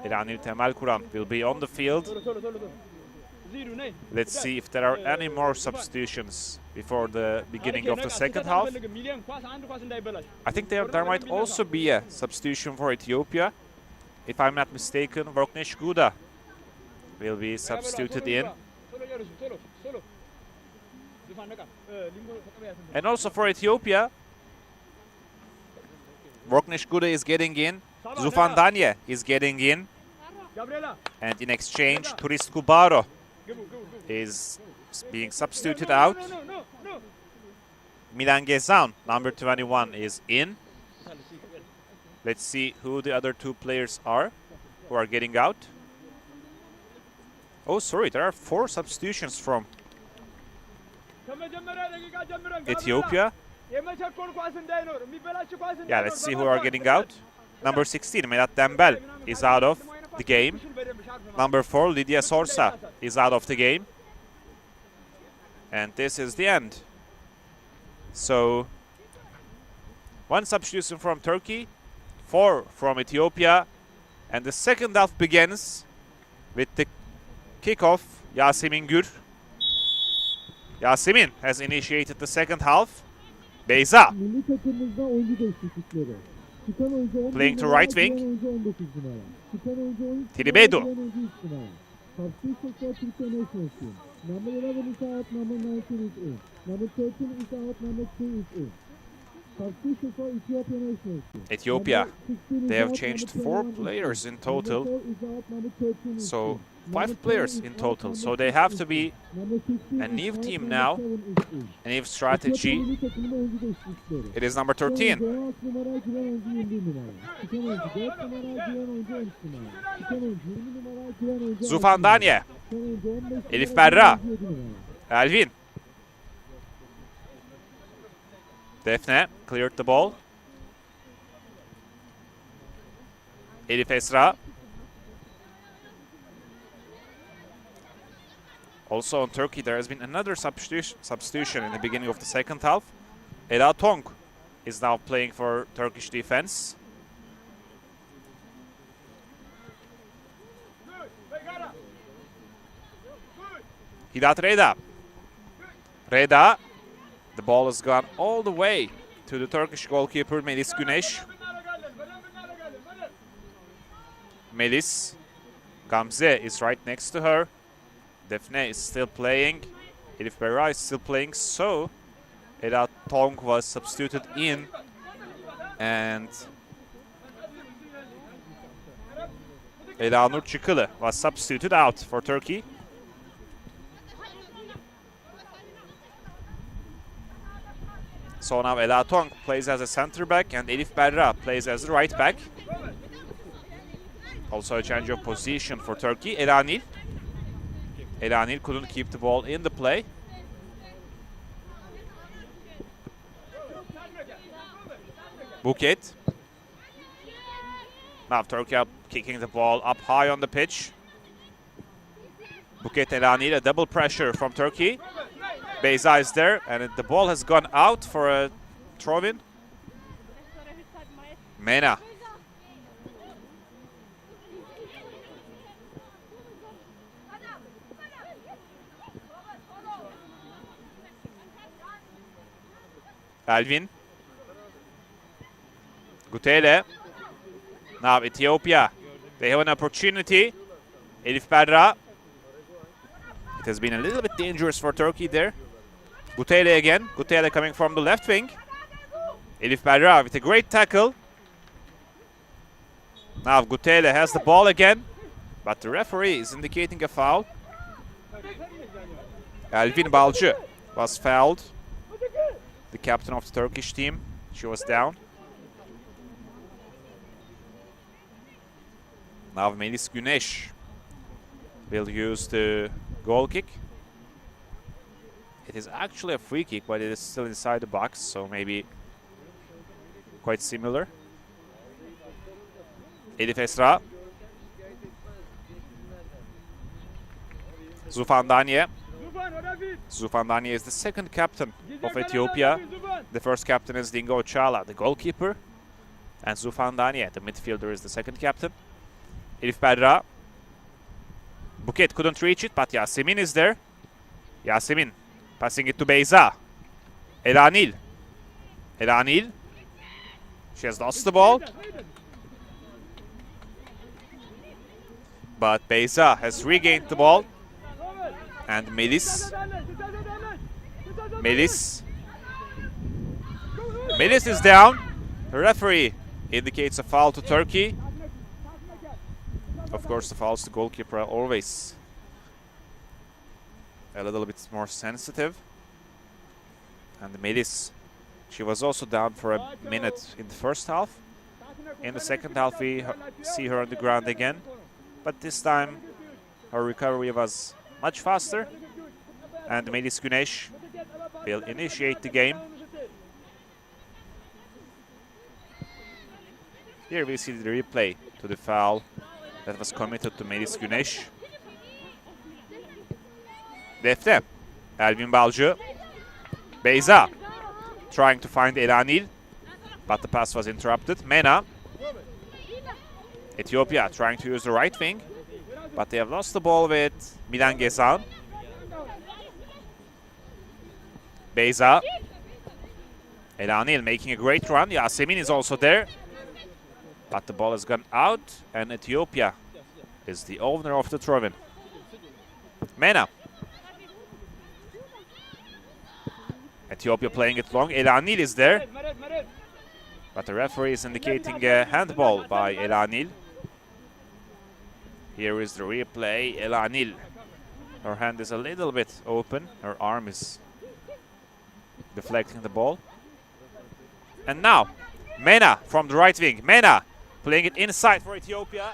Eranil Temelkuran will be on the field. Let's see if there are any more substitutions before the beginning of the second half. I think there might also be a substitution for Ethiopia. If I'm not mistaken, Vorknesh Guda will be substituted in. And also for Ethiopia, Vorknesh Guda is getting in. Zufan Danye is getting in. And in exchange, Turist Kubaro is being substituted out. Milan Gezan, number 21, is in. Let's see who the other 2 players are who are getting out. Oh, sorry, there are 4 substitutions from Ethiopia. Yeah, let's see who are getting out. Number 16, Melat Dembel, is out of the game. Number 4, Lydia Sorsa, is out of the game. And this is the end. So, 1 substitution from Turkey, 4 from Ethiopia. And the second half begins with the kickoff, Yasemin Gür. Yasemin has initiated the second half. Beyza playing to right wing. Tiribedu. Number 11 is out, number 19 is in. Number 13 is out, number 2 is in. Substitution for Ethiopia national team. Ethiopia, they have changed 4 players in total. So 5 players in total. So they have to be a new team now, a new strategy. It is number 13. Zufan Danye, Elif Berra, Elvin. Defne cleared the ball. Elif Esra. Also on Turkey, there has been another substitution in the beginning of the second half. Ela Tong is now playing for Turkish defense. Hidat Reda. Reda. The ball has gone all the way to the Turkish goalkeeper Melis Güneş. Melis. Gamze is right next to her. Defne is still playing. Elif Berra is still playing. So, Ela Tong was substituted in. And Ela Nur Çıkılı was substituted out for Turkey. So now Ela Tong plays as a center back and Elif Berra plays as a right back. Also a change of position for Turkey. Eranil. Eranil couldn't keep the ball in the play. Buket. Now Turkey kicking the ball up high on the pitch. Buket Eranil, a double pressure from Turkey. Beyza is there, and the ball has gone out for a throw-in. Mena. Alvin. Gutele. Now Ethiopia. They have an opportunity. Elif Berra. It has been a little bit dangerous for Turkey there. Gutele again. Gutele coming from the left wing. Elif Berra with a great tackle. Now Gutele has the ball again. But the referee is indicating a foul. Elvin Balcı was fouled. The captain of the Turkish team. She was down. Now Melis Güneş will use the goal kick. It is actually a free kick, but it is still inside the box, so maybe quite similar. Elif Esra. Zufan Danye. Zufan Danye is the second captain of Ethiopia. The first captain is Dingo Chala, the goalkeeper. And Zufan Danye, the midfielder, is the second captain. Elif Berra. Buket couldn't reach it, but Yasemin is there. Yasemin passing it to Beyza. Elanil. Elanil. She has lost the ball. But Beyza has regained the ball. And Melis. Melis. Melis is down. The referee indicates a foul to Turkey. Of course, the fouls to goalkeeper are always a little bit more sensitive. And Melis, she was also down for a minute in the first half. In the second half, we see her on the ground again. But this time, her recovery was much faster. And Melis Güneş will initiate the game. Here we see the replay to the foul that was committed to Melis Güneş. Defne. Elvin Balcı. Beyza. Trying to find Elanil. But the pass was interrupted. Mena. Ethiopia trying to use the right wing. But they have lost the ball with Milan Gezan. Beyza. Elanil making a great run. Yasemin is also there. But the ball has gone out, and Ethiopia is the owner of the throw-in. Mena. Ethiopia playing it long. Elanil is there. But the referee is indicating a handball by Elanil. Here is the replay. Elanil. Her hand is a little bit open. Her arm is deflecting the ball. And now, Mena from the right wing. Mena playing it inside for Ethiopia.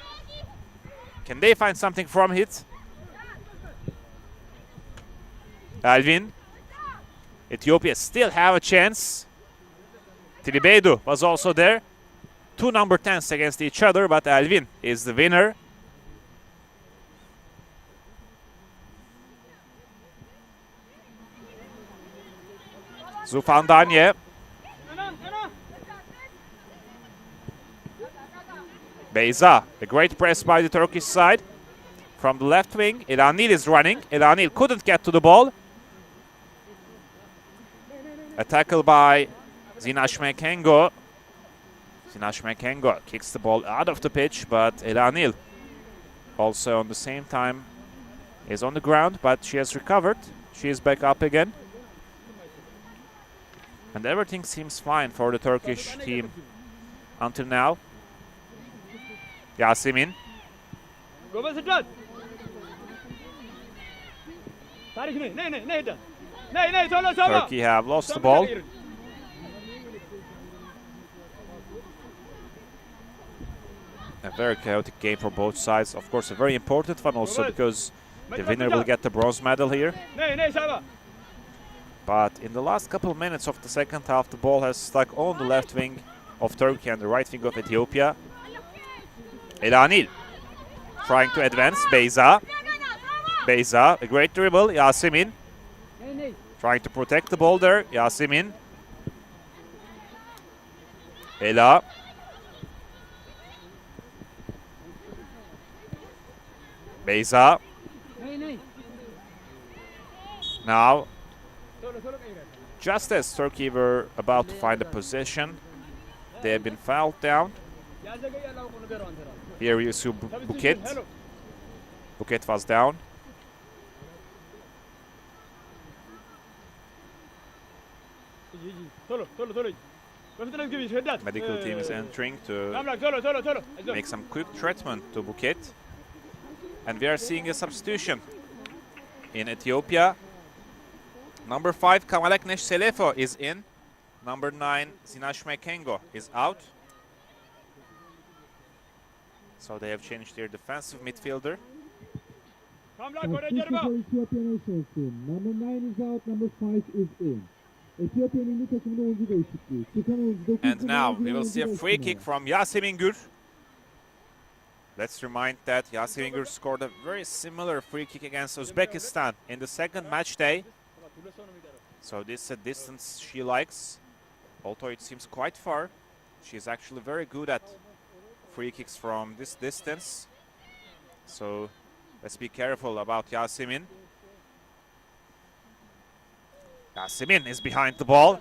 Can they find something from it? Alvin. Ethiopia still have a chance. Tilibedu was also there. Two number 10s against each other, but Alvin is the winner. Zufan Danye. Beyza, a great press by the Turkish side. From the left wing, Elanil is running. Elanil couldn't get to the ball. A tackle by Zinash Mekengo. Zinash Mekengo kicks the ball out of the pitch, but Elanil also on the same time is on the ground, but she has recovered. She is back up again. And everything seems fine for the Turkish team until now. Yasemin. Turkey have lost the ball. A very chaotic game for both sides. Of course, a very important one also because the winner will get the bronze medal here. But in the last couple of minutes of the second half, the ball has stuck on the left wing of Turkey and the right wing of Ethiopia. Elanil trying to advance. Beyza. Beyza, a great dribble. Yasemin trying to protect the ball there. Yasemin. Ela. Beyza. Now, just as Turkey were about to find a position, they have been fouled down. Here you see Buket. Buket was down. Medical team is entering to make some quick treatment to Buket. And we are seeing a substitution in Ethiopia. Number 5, Kamaleknesh Selefo is in. Number 9, Zinash Mekengo is out. So they have changed their defensive midfielder. Substitution for Ethiopia national team. Number 9 is out, number 5 is in. Ethiopia milli takımında oyuncu değişikliği. Çıkan oyuncu 9 And now we will see a free kick from Yasemin Gür. Let's remind that Yasemin Gür scored a very similar free kick against Uzbekistan in the second match day. So this is a distance she likes. Although it seems quite far, she's actually very good at free kicks from this distance. So let's be careful about Yasemin. Yasemin is behind the ball.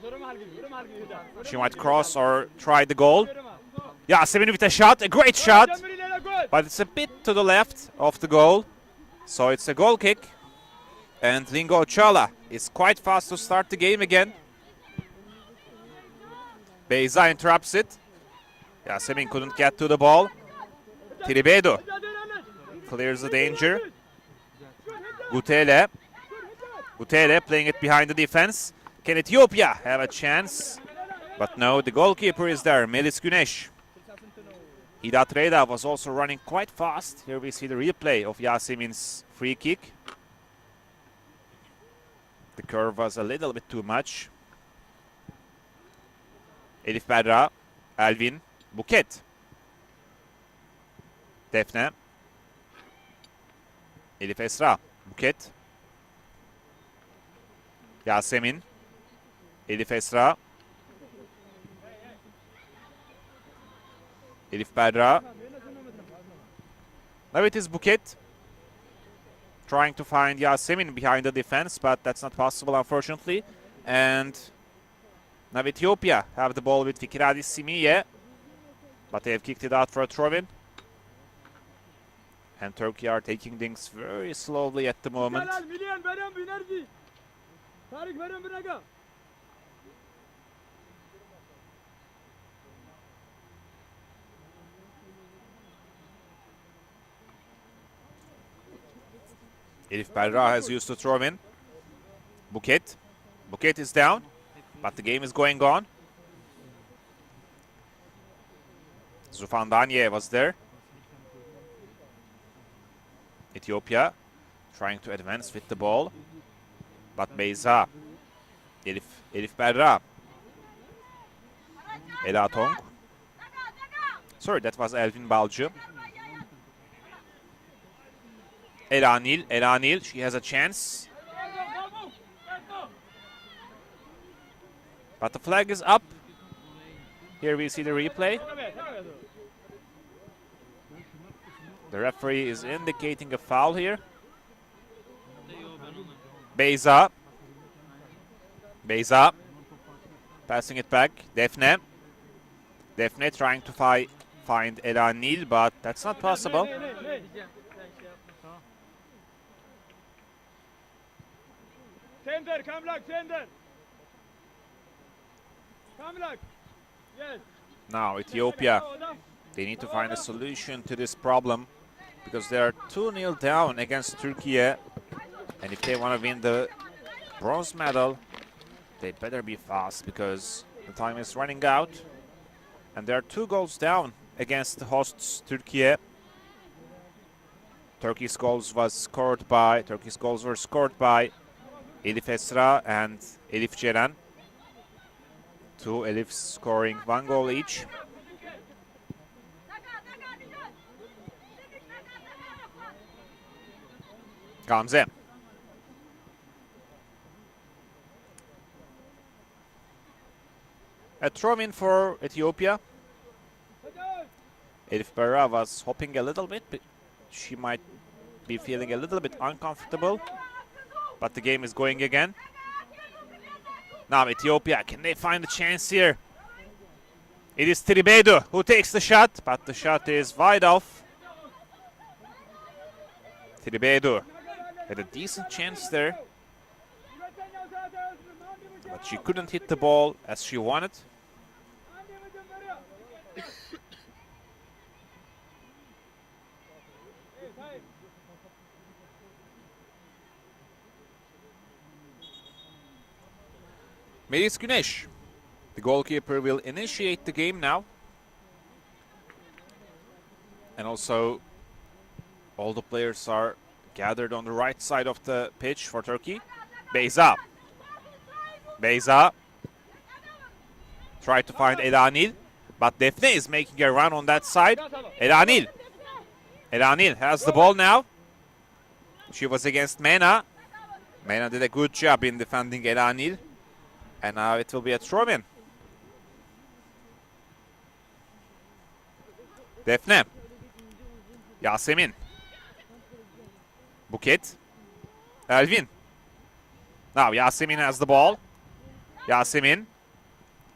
She might cross or try the goal. Yasemin with a shot, a great shot. But it's a bit to the left of the goal. So it's a goal kick. And Lingo Chala is quite fast to start the game again. Beyza interrupts it. Yasemin couldn't get to the ball. Tribedo clears the danger. Gutele. Gutele playing it behind the defense. Can Ethiopia have a chance? But no, the goalkeeper is there, Melis Güneş. Hidat Reda was also running quite fast. Here we see the replay of Yasemin's free kick. The curve was a little bit too much. Elif Berra, Elvin, Buket. Defne. Elif Esra, Buket. Yasemin. Elif Esra. Elif Berra. Now it is Buket trying to find Yasemin behind the defense, but that's not possible, unfortunately. And now Ethiopia have the ball with Fikiradi Simiye, but they have kicked it out for a throw-in. And Turkey are taking things very slowly at the moment. Elif Berra has used to throw in. Buket. Buket is down, but the game is going on. Zufan Danye was there. Ethiopia trying to advance with the ball. But Beyza. Elif Berra. Ela Tong. Sorry, that was Elvin Balcı. Ela Nil, she has a chance. But the flag is up. Here we see the replay. The referee is indicating a foul here. Beyza. Beyza. Passing it back. Defne. Defne trying to find Ela Nil, but that's not possible. Tender, come like tender. Come like. Yes. Now Ethiopia, they need to find a solution to this problem because they are 2-0 down against Turkey. And if they want to win the bronze medal, they better be fast because the time is running out. And they are 2 goals down against the hosts, Turkey. Turkey's goals were scored by Elif Esra and Elif Ceren. 2 Elifs scoring 1 goal each. Gamze. A throw-in for Ethiopia. Elif Berra was hopping a little bit, but she might be feeling a little bit uncomfortable. But the game is going again. Now Ethiopia, can they find a chance here? It is Tribedu who takes the shot, but the shot is wide off. Tribedu had a decent chance there, but she couldn't hit the ball as she wanted. Melis Güneş, the goalkeeper, will initiate the game now. And also, all the players are gathered on the right side of the pitch for Turkey. Beyza. Beyza tried to find Elanil, but Defne is making a run on that side. Elanil. Elanil has the ball now. She was against Mena. Mena did a good job in defending Elanil. And now it will be a throw-in. Defne. Yasemin. Buket. Elvin. Now Yasemin has the ball. Yasemin.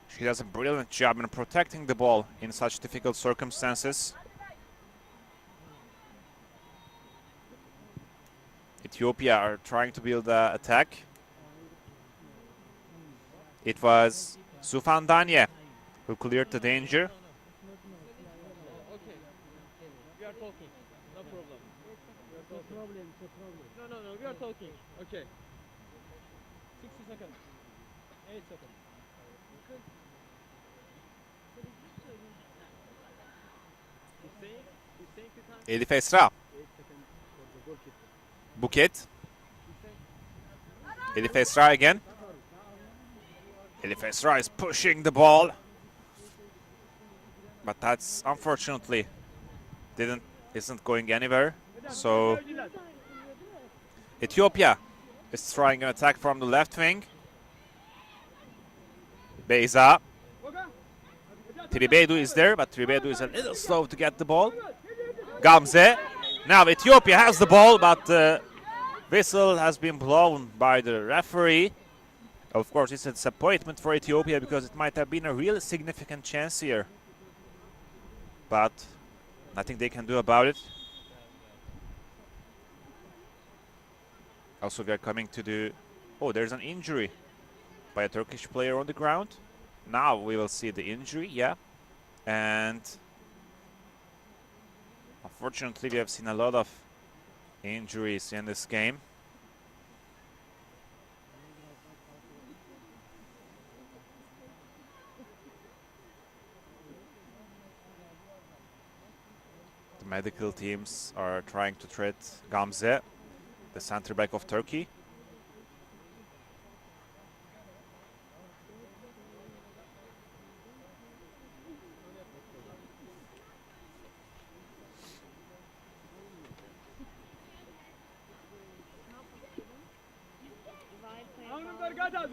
She does a brilliant job in protecting the ball in such difficult circumstances. Ethiopia are trying to build an attack. It was Sufan Danye who cleared the danger. Okay. We are talking. No problem. No, we are talking. Okay. 60 seconds. 8 seconds. Elif Esra. Buket. Elif Esra again. Elif Esra is pushing the ball. But that's unfortunately isn't going anywhere. So Ethiopia is trying an attack from the left wing. Beyza. Tribedu is there, but Tribedu is a little slow to get the ball. Gamze. Now Ethiopia has the ball, but the whistle has been blown by the referee. Of course, it's a disappointment for Ethiopia because it might have been a really significant chance here. But nothing they can do about it. Also, we are coming to the... Oh, there's an injury by a Turkish player on the ground. Now we will see the injury, yeah. And unfortunately, we have seen a lot of injuries in this game. The medical teams are trying to treat Gamze, the center back of Turkey.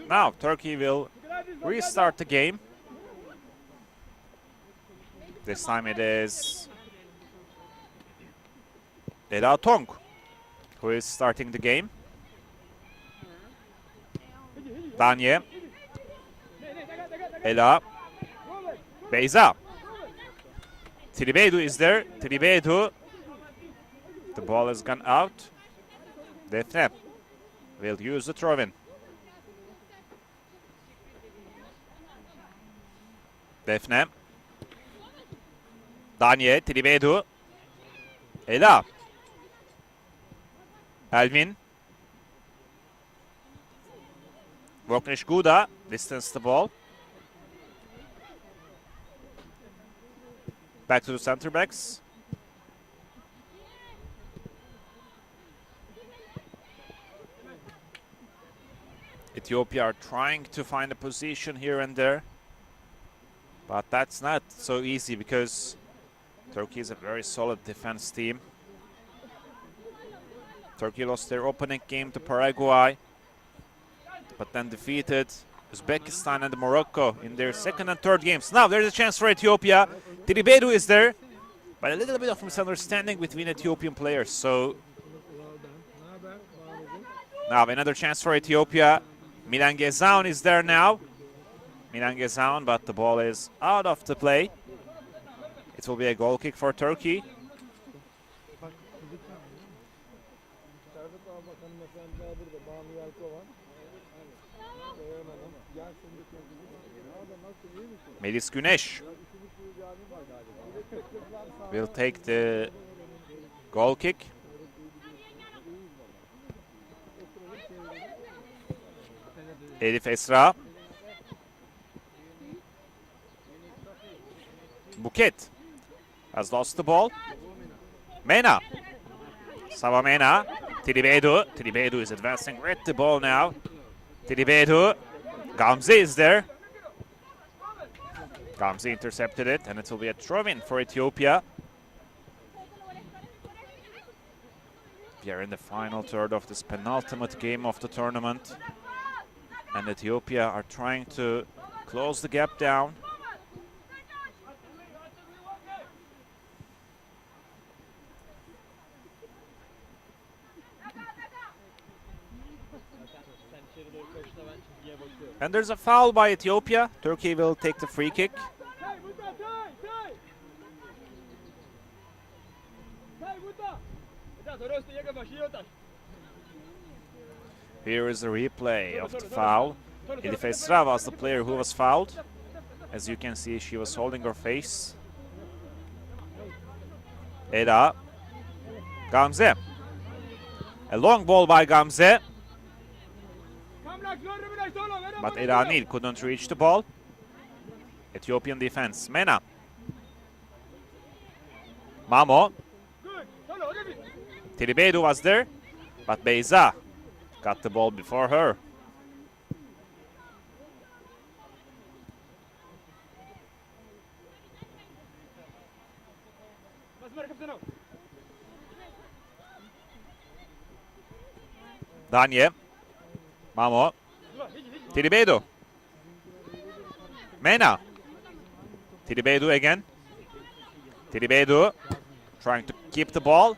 Now Turkey will restart the game. This time it is Ela Tong who is starting the game. Danye. Ela. Beyza. Tribedu is there. Tribedu. The ball has gone out. Defne will use the throw-in. Defne. Danye, Tribedu. Ela. Elvin. Voknesh Guda distance the ball. Back to the center backs. Ethiopia are trying to find a position here and there. But that's not so easy because Turkey is a very solid defense team. Turkey lost their opening game to Paraguay, but then defeated Uzbekistan and Morocco in their second and third games. Now there's a chance for Ethiopia. Tribedu is there, but a little bit of misunderstanding between Ethiopian players. So Now another chance for Ethiopia. Milan Gezaun is there now. Milan Gezaun, but the ball is out of the play. It will be a goal kick for Turkey. Melis Güneş will take the goal kick. Elif Esra. Buket has lost the ball. Mena. Sava Mena. Tribedu. Tribedu is advancing with the ball now. Tribedu. Gamze is there. Gamze intercepted it, and it will be a throw-in for Ethiopia. We are in the final third of this penultimate game of the tournament. And Ethiopia are trying to close the gap down. And there's a foul by Ethiopia. Turkey will take the free kick. Here is a replay of the foul. Elif Esra was the player who was fouled. As you can see, she was holding her face. Eda. Gamze. A long ball by Gamze. But Eda Nil couldn't reach the ball. Ethiopian defense. Mena. Mamo. Tribedu was there, but Beyza got the ball before her. Danye. Mamo. Tribedu. Mena. Tribedu again. Tribedu trying to keep the ball.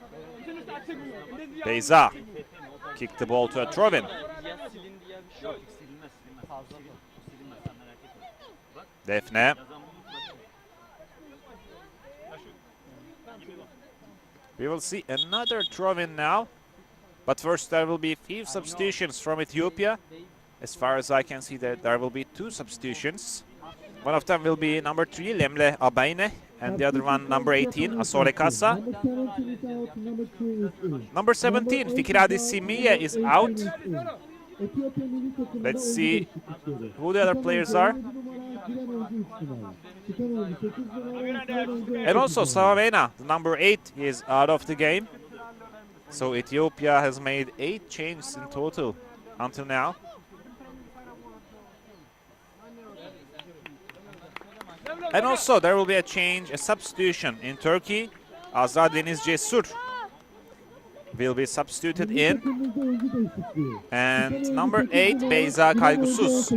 Beyza kicked the ball to a throw-in. Defne. We will see another throw-in now. But first there will be few substitutions from Ethiopia. As far as I can see, there will be 2 substitutions. One of them will be number 3, Lemle Abayne, and the other one, number 18, Asore Kassa. Number 17, Fikradi Simiye is out. Let's see who the other players are. And also Savamena, the number 8, is out of the game. So Ethiopia has made 8 changes in total until now. And also there will be a change, a substitution in Turkey. Azra Deniz Cesur will be substituted in. And number 8, Beyza Kaygusuz,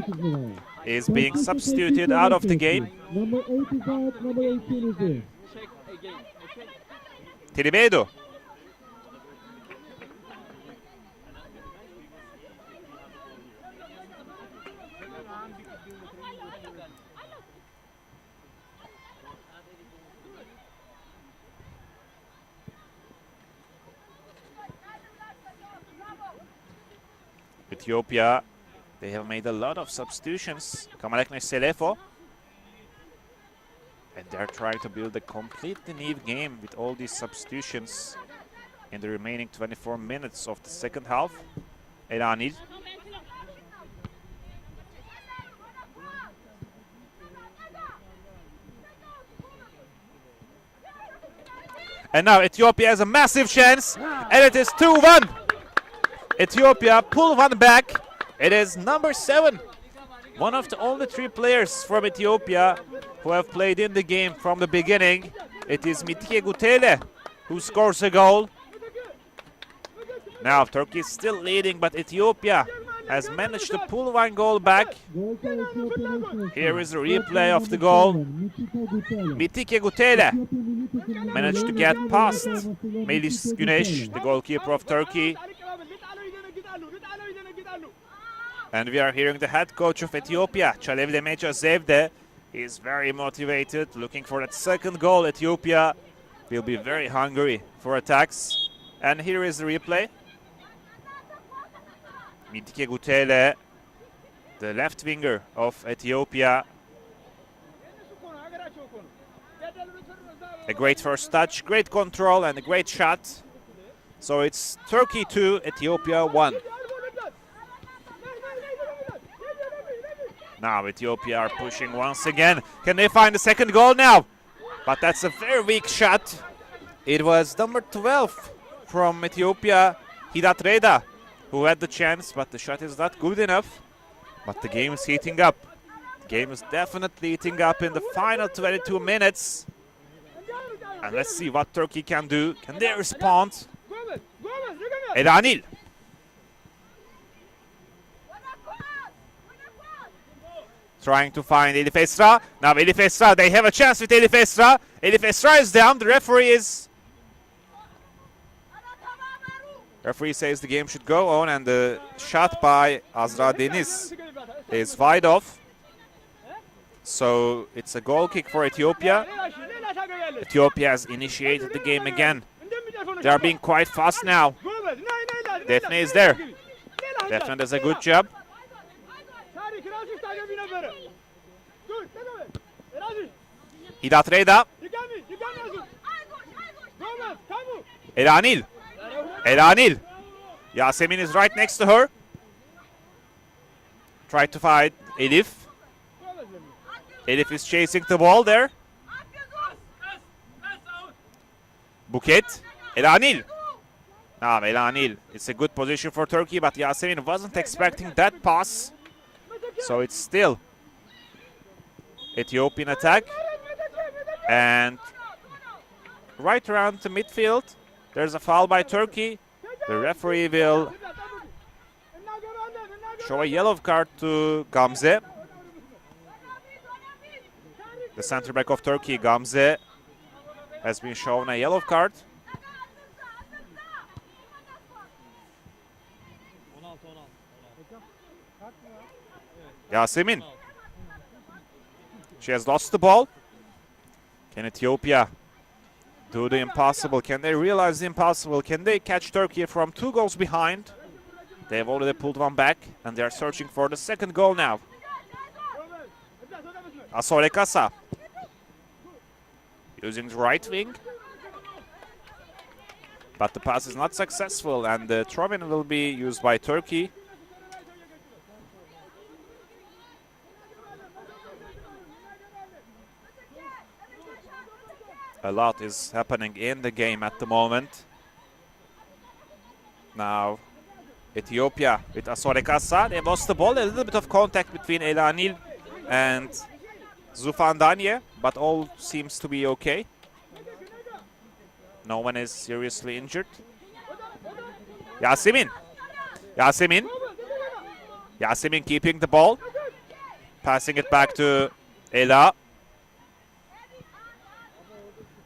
is being substituted out of the game. Number 8 is out, number 18 is in. Tribedu. Ethiopia, they have made a lot of substitutions. Kamalekne Selefo. And they're trying to build a completely new game with all these substitutions in the remaining 24 minutes of the second half. Eranil. And now Ethiopia has a massive chance, and it is 2-1. Ethiopia pull one back. It is number 7. One of the only 3 players from Ethiopia who have played in the game from the beginning. It is Mitike Gutele who scores a goal. Now Turkey is still leading, but Ethiopia has managed to pull one goal back. Here is a replay of the goal. Mitike Gutele managed to get past Melis Güneş, the goalkeeper of Turkey. And we are hearing the head coach of Ethiopia, Çalevlemeca Zevde. He is very motivated, looking for that second goal. Ethiopia will be very hungry for attacks. And here is the replay. Midike Gutele, the left winger of Ethiopia. A great first touch, great control, and a great shot. So it's Turkey 2, Ethiopia 1. Now Ethiopia are pushing once again. Can they find the second goal now? But that's a very weak shot. It was number 12 from Ethiopia, Hidat Reda, who had the chance, but the shot is not good enough. But the game is heating up. The game is definitely heating up in the final 22 minutes. And let's see what Turkey can do. Can they respond? Elanil. Trying to find Elif Esra. Now Elif Esra, they have a chance with Elif Esra. Elif Esra is down. The referee says the game should go on, and the shot by Azra Deniz is wide off. So it's a goal kick for Ethiopia. Ethiopia has initiated the game again. They are being quite fast now. Defne is there. Defne does a good job. Hidat Reda. Elanil. Elanil. Yasemin is right next to her. Try to find Elif. Elif is chasing the ball there. Buket. Elanil. Now Elanil. It's a good position for Turkey, but Yasemin wasn't expecting that pass. So it's still Ethiopian attack. And right around the midfield, there's a foul by Turkey. The referee will show a yellow card to Gamze. The center back of Turkey, Gamze, has been shown a yellow card. Yasemin. She has lost the ball. Can Ethiopia do the impossible? Can they realize the impossible? Can they catch Turkey from 2 goals behind? They have already pulled one back, and they are searching for the second goal now. Asole Kasa using the right wing. But the pass is not successful, and the throw-in will be used by Turkey. A lot is happening in the game at the moment. Now, Ethiopia with Asore Kasa. They lost the ball. A little bit of contact between Elanil and Zufan Danye, but all seems to be okay. No one is seriously injured. Yasemin. Yasemin. Yasemin keeping the ball. Passing it back to Ela.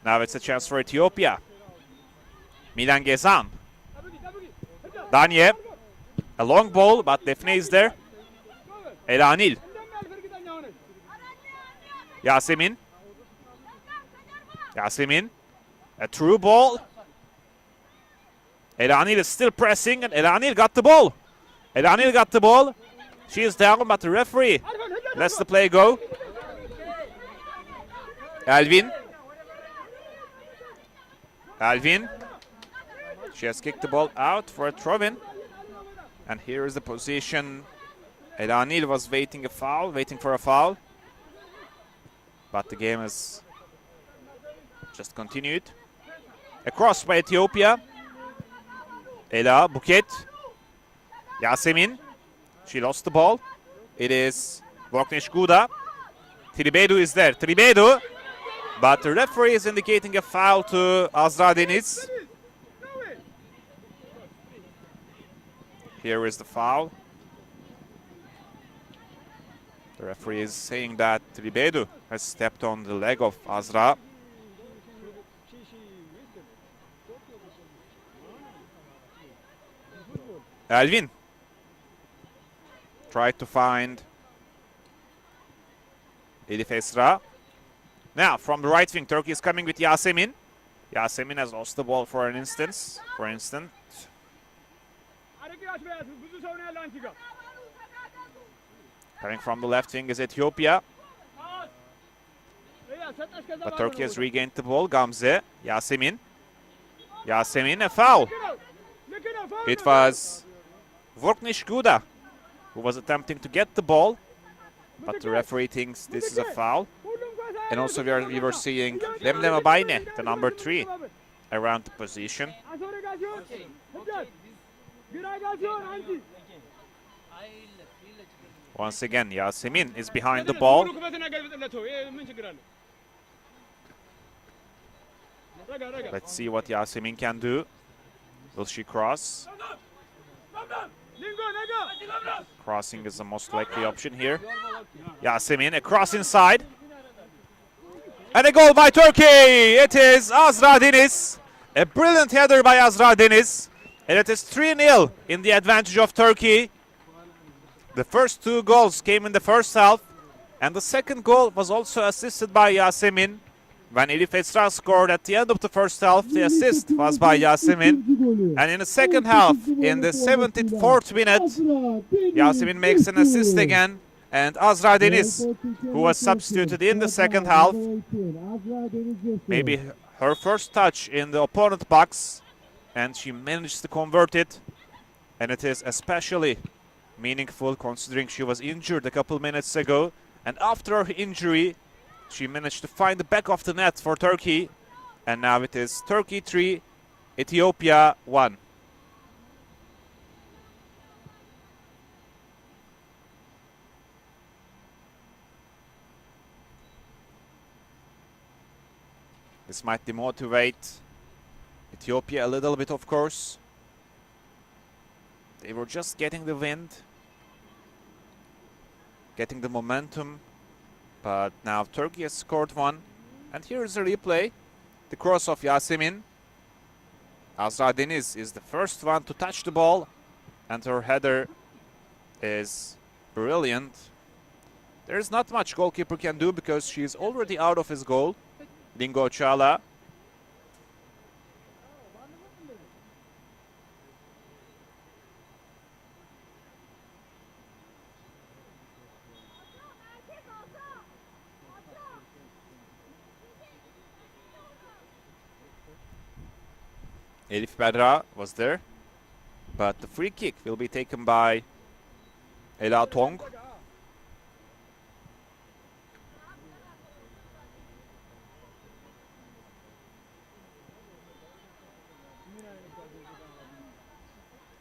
Now it's a chance for Ethiopia. Milan Gezan. Danye. A long ball, but Defne is there. Elanil. Yasemin. Yasemin. A through ball. Elanil is still pressing, and Elanil got the ball. Elanil got the ball. She is down, but the referee lets the play go. Alvin. Alvin. She has kicked the ball out for a throw-in. And here is the position. Elanil was waiting for a foul. But the game has just continued. A cross by Ethiopia. Ela, Buket. Yasemin. She lost the ball. It is Voknesh Guda. Tribedu is there. Tribedu. But the referee is indicating a foul to Azra Deniz. Here is the foul. The referee is saying that Tribedu has stepped on the leg of Azra. Alvin. Tried to find Elif Esra. Now, from the right wing, Turkey is coming with Yasemin. Yasemin has lost the ball for an instant. Coming from the left wing is Ethiopia. But Turkey has regained the ball. Gamze, Yasemin. Yasemin, a foul. It was Vorknish Guda who was attempting to get the ball. But the referee thinks this is a foul. And also we were seeing Lemlem Abayne, the number 3, around the position. Once again, Yasemin is behind the ball. Let's see what Yasemin can do. Will she cross? Crossing is the most likely option here. Yasemin, a cross inside. And a goal by Turkey. It is Azra Deniz. A brilliant header by Azra Deniz. And it is 3-0 in the advantage of Turkey. The first 2 goals came in the first half. And the second goal was also assisted by Yasemin. When Elif Esra scored at the end of the first half, the assist was by Yasemin. And in the second half, in the 74th minute, Yasemin makes an assist again. And Azra Deniz, who was substituted in the second half, maybe her first touch in the opponent box, and she managed to convert it. And it is especially meaningful considering she was injured a couple minutes ago. And after her injury, she managed to find the back of the net for Turkey. And now it is Turkey 3, Ethiopia 1. This might demotivate Ethiopia a little bit, of course. They were just getting the wind, getting the momentum. But now Turkey has scored one. And here is a replay. The cross of Yasemin. Azra Deniz is the first one to touch the ball. And her header is brilliant. There's not much goalkeeper can do because she is already out of his goal. Dingo Çağla. Elif Berra was there, but the free kick will be taken by Ela Tong.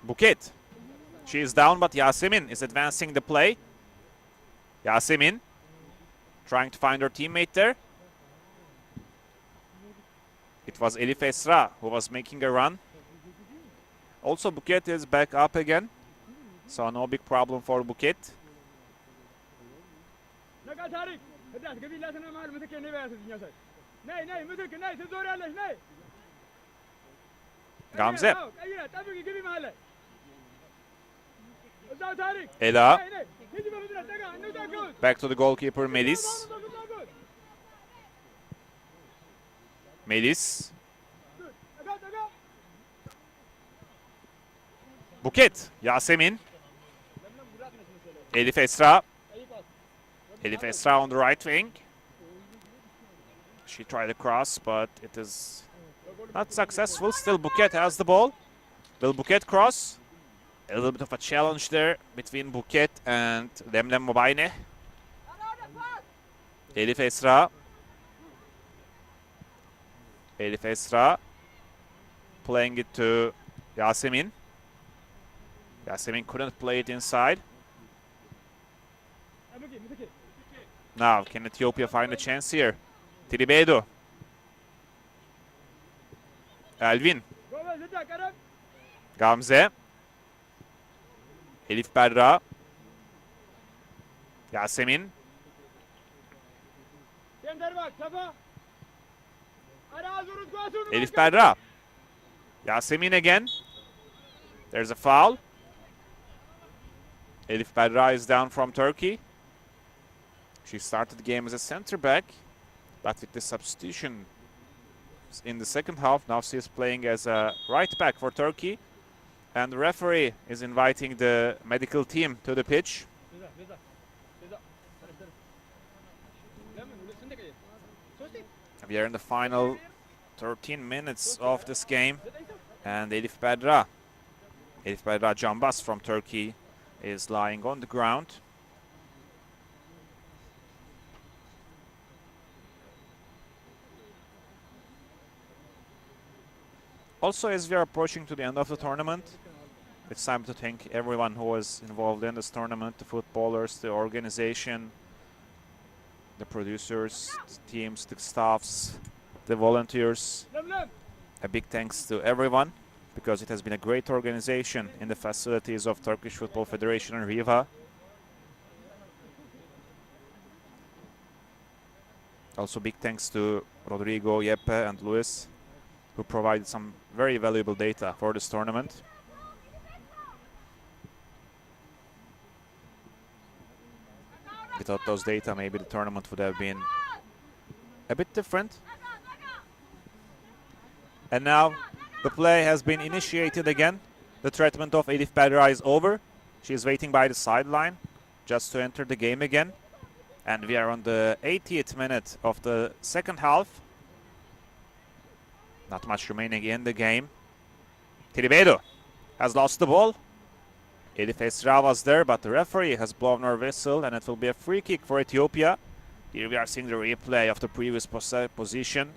Buket. She is down, but Yasemin is advancing the play. Yasemin trying to find her teammate there. It was Elif Esra who was making a run. Also, Buket is back up again. So no big problem for Buket. Gamze. Ela. Back to the goalkeeper Melis. Melis. Buket. Yasemin. Elif Esra. Elif Esra on the right wing. She tried a cross, but it is not successful. Still Buket has the ball. Will Buket cross? A little bit of a challenge there between Buket and Lemlem Abayne. Elif Esra. Elif Esra playing it to Yasemin. Yasemin couldn't play it inside. Now, can Ethiopia find a chance here? Tribedo. Elvin. Gamze. Elif Berra. Yasemin. Elif Berra. Yasemin again. There's a foul. Elif Berra is down from Turkey. She started the game as a center back, but with the substitution in the second half, now she is playing as a right back for Turkey. And the referee is inviting the medical team to the pitch. We are in the final 13 minutes of this game. And Elif Berra Cambaz from Turkey is lying on the ground. Also, as we are approaching to the end of the tournament, it's time to thank everyone who was involved in this tournament, the footballers, the organization, the producers, the teams, the staffs, the volunteers. A big thanks to everyone, because it has been a great organization in the facilities of Turkish Football Federation and Riva. Also big thanks to Rodrigo, Jeppe and Luis, who provided some very valuable data for this tournament. Without those data, maybe the tournament would have been a bit different. And now the play has been initiated again. The treatment of Elif Berra is over. She is waiting by the sideline just to enter the game again. And we are on the 80th minute of the second half. Not much remaining in the game. Tribedo has lost the ball. Elif Esra was there, but the referee has blown her whistle, and it will be a free kick for Ethiopia. Here we are seeing the replay of the previous position.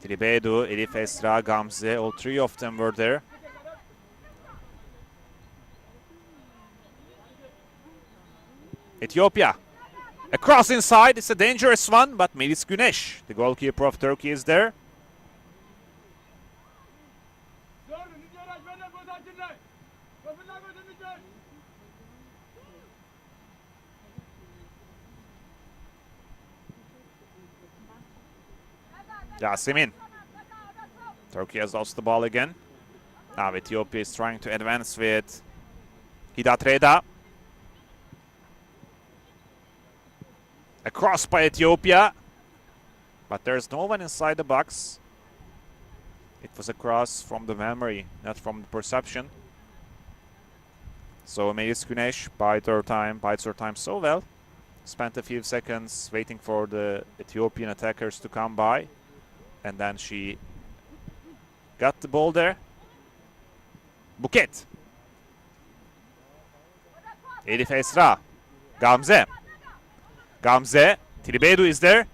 Tribedo, Elif Esra, Gamze, all three of them were there. Ethiopia. A cross inside. It's a dangerous one, but Melis Güneş, the goalkeeper of Turkey, is there. Yasemin. Turkey has lost the ball again. Now Ethiopia is trying to advance with Hidat Reda. A cross by Ethiopia. But there's no one inside the box. It was a cross from the memory, not from the perception. So Melis Güneş bites her time so well. Spent a few seconds waiting for the Ethiopian attackers to come by. And then she got the ball there. Buket. Elif Esra. Gamze. Gamze. Tribedo is there.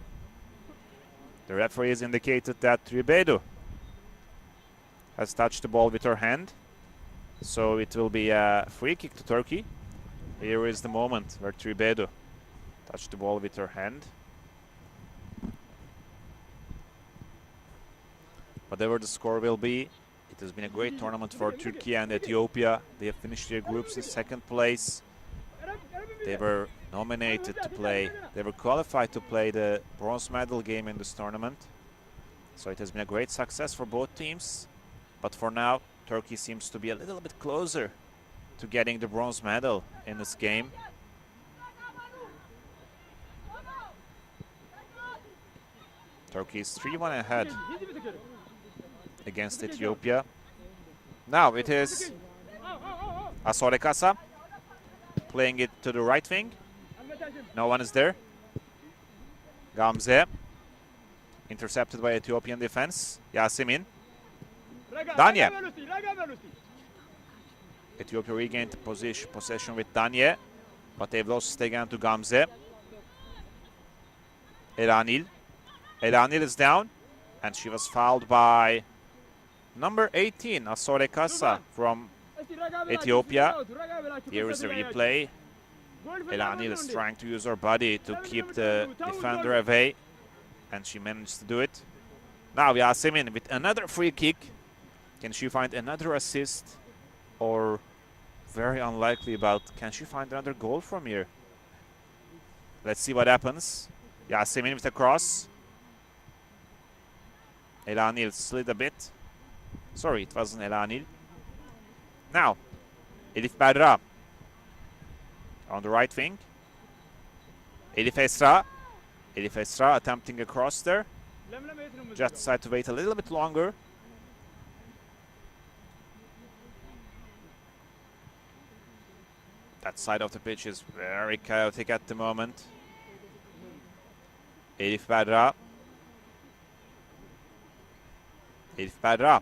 The referee has indicated that Tribedo has touched the ball with her hand. So it will be a free kick to Turkey. Here is the moment where Tribedo touched the ball with her hand. Whatever the score will be, it has been a great tournament for Turkey and Ethiopia. They have finished their groups in second place. They were nominated to play, they were qualified to play the bronze medal game in this tournament. So it has been a great success for both teams. But for now, Turkey seems to be a little bit closer to getting the bronze medal in this game. Turkey is 3-1 ahead against Ethiopia. Now it is Asorekasa playing it to the right wing. No one is there. Gamze intercepted by Ethiopian defense. Yasemin. Danye. Ethiopia regained possession with Danye, but they've lost again to Gamze. Eranil. Eranil is down, and she was fouled by number 18, Asorekasa from Ethiopia. Here is the replay. Eranil is trying to use her body to keep the defender away, and she managed to do it. Now Yasemin with another free kick. Can she find another assist? Or very unlikely, but can she find another goal from here? Let's see what happens. Yasemin with a cross. Eranil slid a bit. Sorry, it wasn't Eranil. Now, Elif Berra. on the right wing. Elif Esra. Elif Esra attempting a cross there. Just decided to wait a little bit longer. That side of the pitch is very chaotic at the moment. Elif Berra. Elif Berra.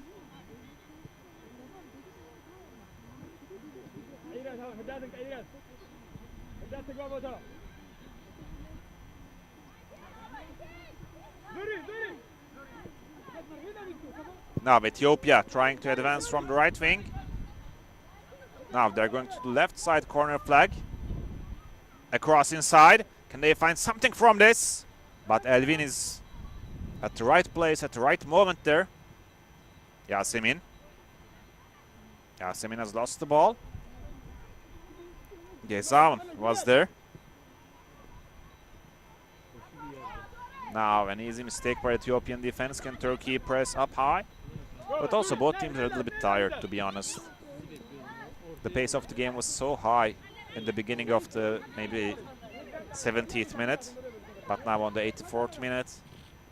Now Ethiopia trying to advance from the right wing. Now they're going to the left side corner flag. Across inside. Can they find something from this? But Elvin is at the right place at the right moment there. Yasemin. Yasemin has lost the ball. Gezan was there. Now an easy mistake by Ethiopian defense. Can Turkey press up high? But also both teams are a little bit tired, to be honest. The pace of the game was so high in the beginning of the maybe 70th minute. But now on the 84th minute,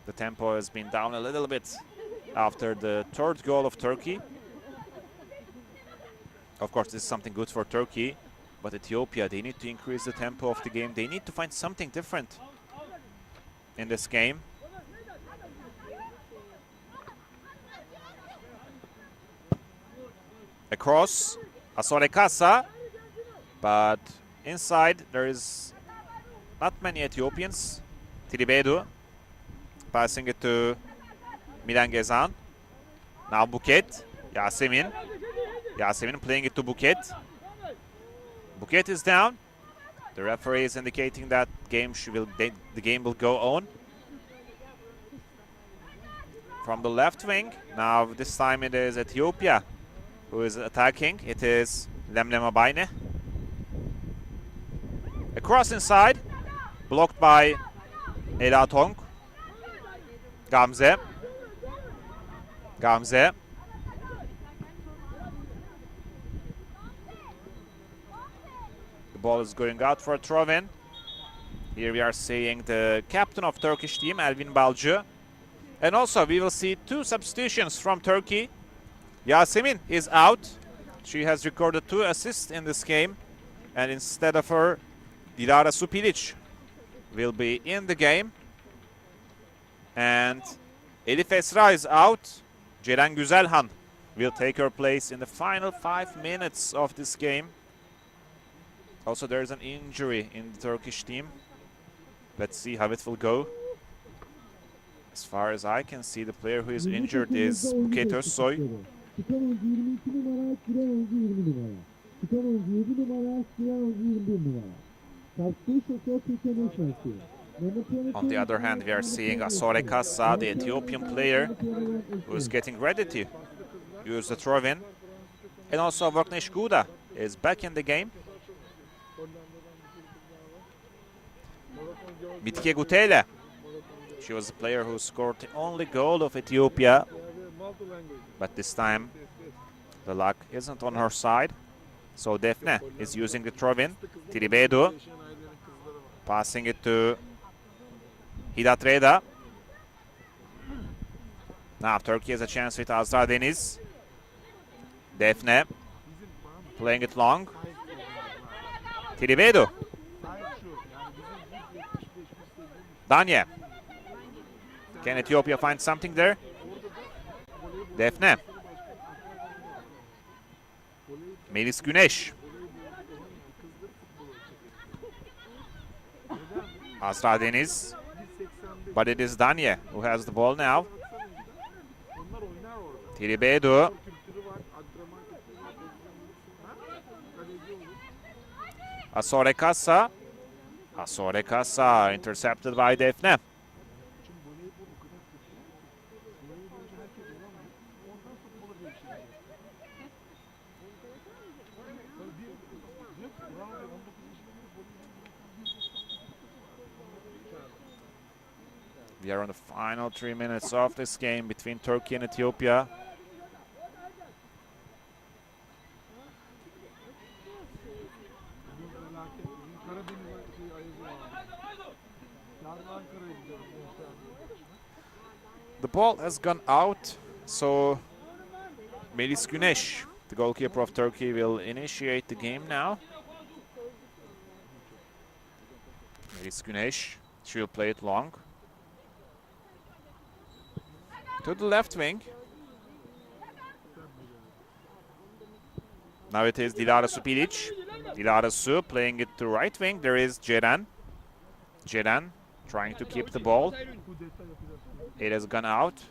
the tempo has been down a little bit after the third goal of Turkey. Of course, this is something good for Turkey. But Ethiopia, they need to increase the tempo of the game. They need to find something different in this game. Across, Asorekasa, but inside there is not many Ethiopians. Tribedu passing it to Milan Gezan. Now Buket, Yasemin. Yasemin playing it to Buket. Buket is down. The referee is indicating that the game will go on. From the left wing, now this time it is Ethiopia who is attacking. It is Lemlem Abayne. Across inside, blocked by Ela Tong. Gamze. Gamze. The ball is going out for a throw-in. Here we are seeing the captain of Turkish team, Elvin Balcı. And also we will see two substitutions from Turkey. Yasemin is out. She has recorded 2 assists in this game. And instead of her, Dilara Supilic will be in the game. And Elif Esra is out. Ceren Güzelhan will take her place in the final 5 minutes of this game. Also, there is an injury in the Turkish team. Let's see how it will go. As far as I can see, the player who is injured is Buket Özsoy. Çıkan oyuncu 22 numara, giren oyuncu 20 numara. Çıkan oyuncu 7 numara, giren oyuncu 21 numara. Substitution for Türkiye national team. On the other hand, we are seeing Asorekasa, the Ethiopian player, who is getting ready to use the throw-in. And also Voknesh Guda is back in the game. Bitke Gutele. She was the player who scored the only goal of Ethiopia. But this time, the luck isn't on her side. So Defne is using the throw-in. Tribedu passing it to Hidat Reda. Now Turkey has a chance with Azra Deniz. Defne playing it long. Tribedu. Danye. Can Ethiopia find something there? Defne. Melis Güneş. Azra Deniz. But it is Danye who has the ball now. Tribedu. Asorekasa. Asorekasa intercepted by Defne. We are on the final 3 minutes of this game between Turkey and Ethiopia. The ball has gone out, so Melis Güneş, the goalkeeper of Turkey, will initiate the game now. Melis Güneş, she will play it long. To the left wing. Now it is Dilara Supilic. Dilara Su playing it to right wing. There is Ceren. Ceren trying to keep the ball. It has gone out.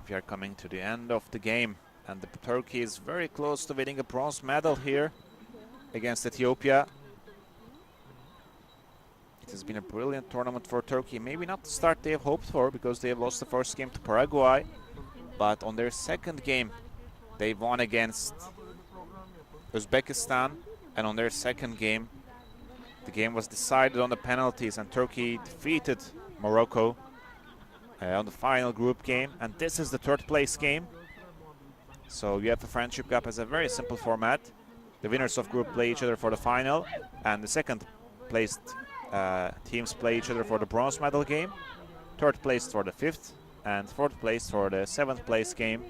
We are coming to the end of the game, and Turkey is very close to winning a bronze medal here against Ethiopia. It has been a brilliant tournament for Turkey. Maybe not the start they have hoped for, because they have lost the first game to Paraguay. But on their second game, they won against Uzbekistan. And on their second game, the game was decided on the penalties, and Turkey defeated Morocco on the final group game. And this is the third place game. So UEFA Friendship Cup has a very simple format. The winners of group play each other for the final, and the second placed teams play each other for the bronze medal game, third place for the fifth, and fourth place for the seventh place game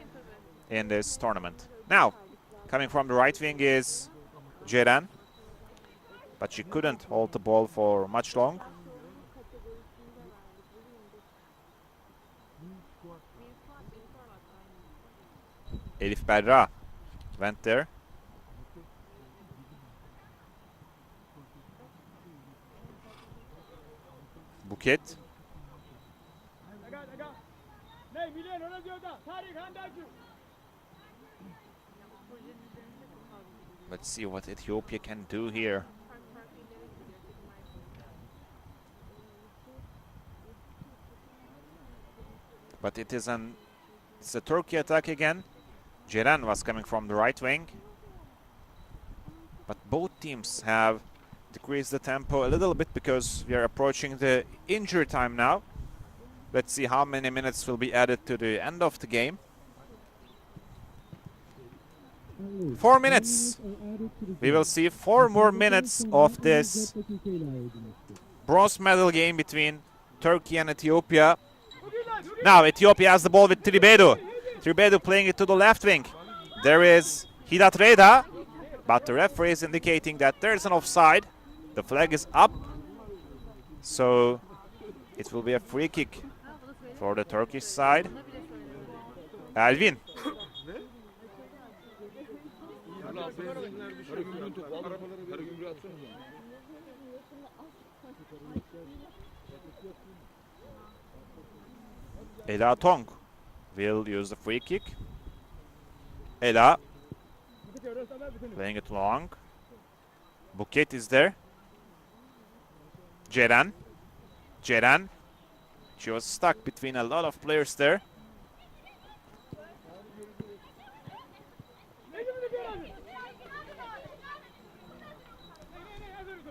in this tournament. Now, coming from the right wing is Ceren, but she couldn't hold the ball for much long. Elif Berra went there. Buket. Let's see what Ethiopia can do here. But it's a Turkey attack again. Ceren was coming from the right wing. But both teams have decreased the tempo a little bit because we are approaching the injury time now. Let's see how many minutes will be added to the end of the game. 4 minutes. We will see 4 more minutes of this bronze medal game between Turkey and Ethiopia. Now Ethiopia has the ball with Tribedu. Tribedu playing it to the left wing. There is Hidat Reda, but the referee is indicating that there's an offside. The flag is up, so it will be a free kick for the Turkish side. Elvin. Ela Tong will use the free kick. Ela playing it long. Buket is there. Ceren. Ceren. She was stuck between a lot of players there.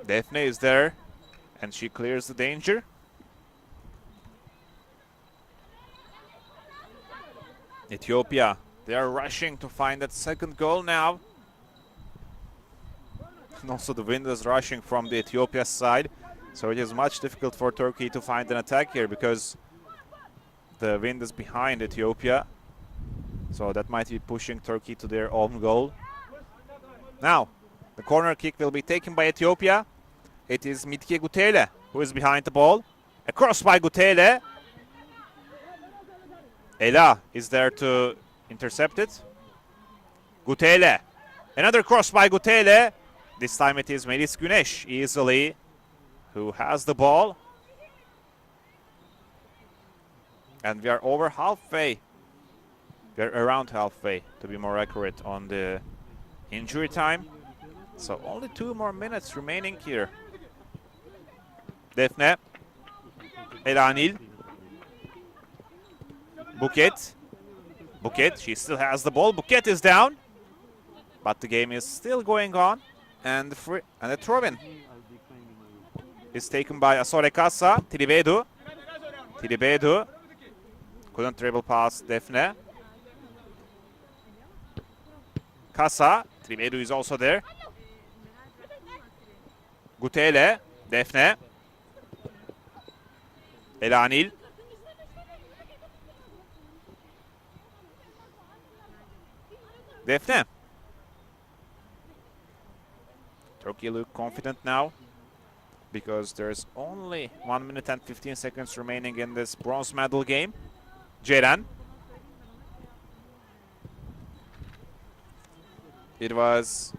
Defne is there, and she clears the danger. Ethiopia, they are rushing to find that second goal now. And also the wind is rushing from the Ethiopia side, so it is much difficult for Turkey to find an attack here because the wind is behind Ethiopia. So that might be pushing Turkey to their own goal. Now, the corner kick will be taken by Ethiopia. It is Mitke Gutele who is behind the ball. A cross by Gutele. Ela is there to intercept it. Gutele. Another cross by Gutele. This time it is Melis Güneş easily who has the ball. And we are over halfway. We are around halfway, to be more accurate, on the injury time. So only 2 more minutes remaining here. Defne. Elanil. Buket. Buket, she still has the ball. Buket is down. But the game is still going on. And the throw-in is taken by Asore Kassa. Tribedu. Tribedu. Couldn't dribble past Defne. Kassa. Tribedu is also there. Gutele, Defne. Elanil. Defne. Turkey look confident now because there's only 1 minute and 15 seconds remaining in this bronze medal game. Ceren. It was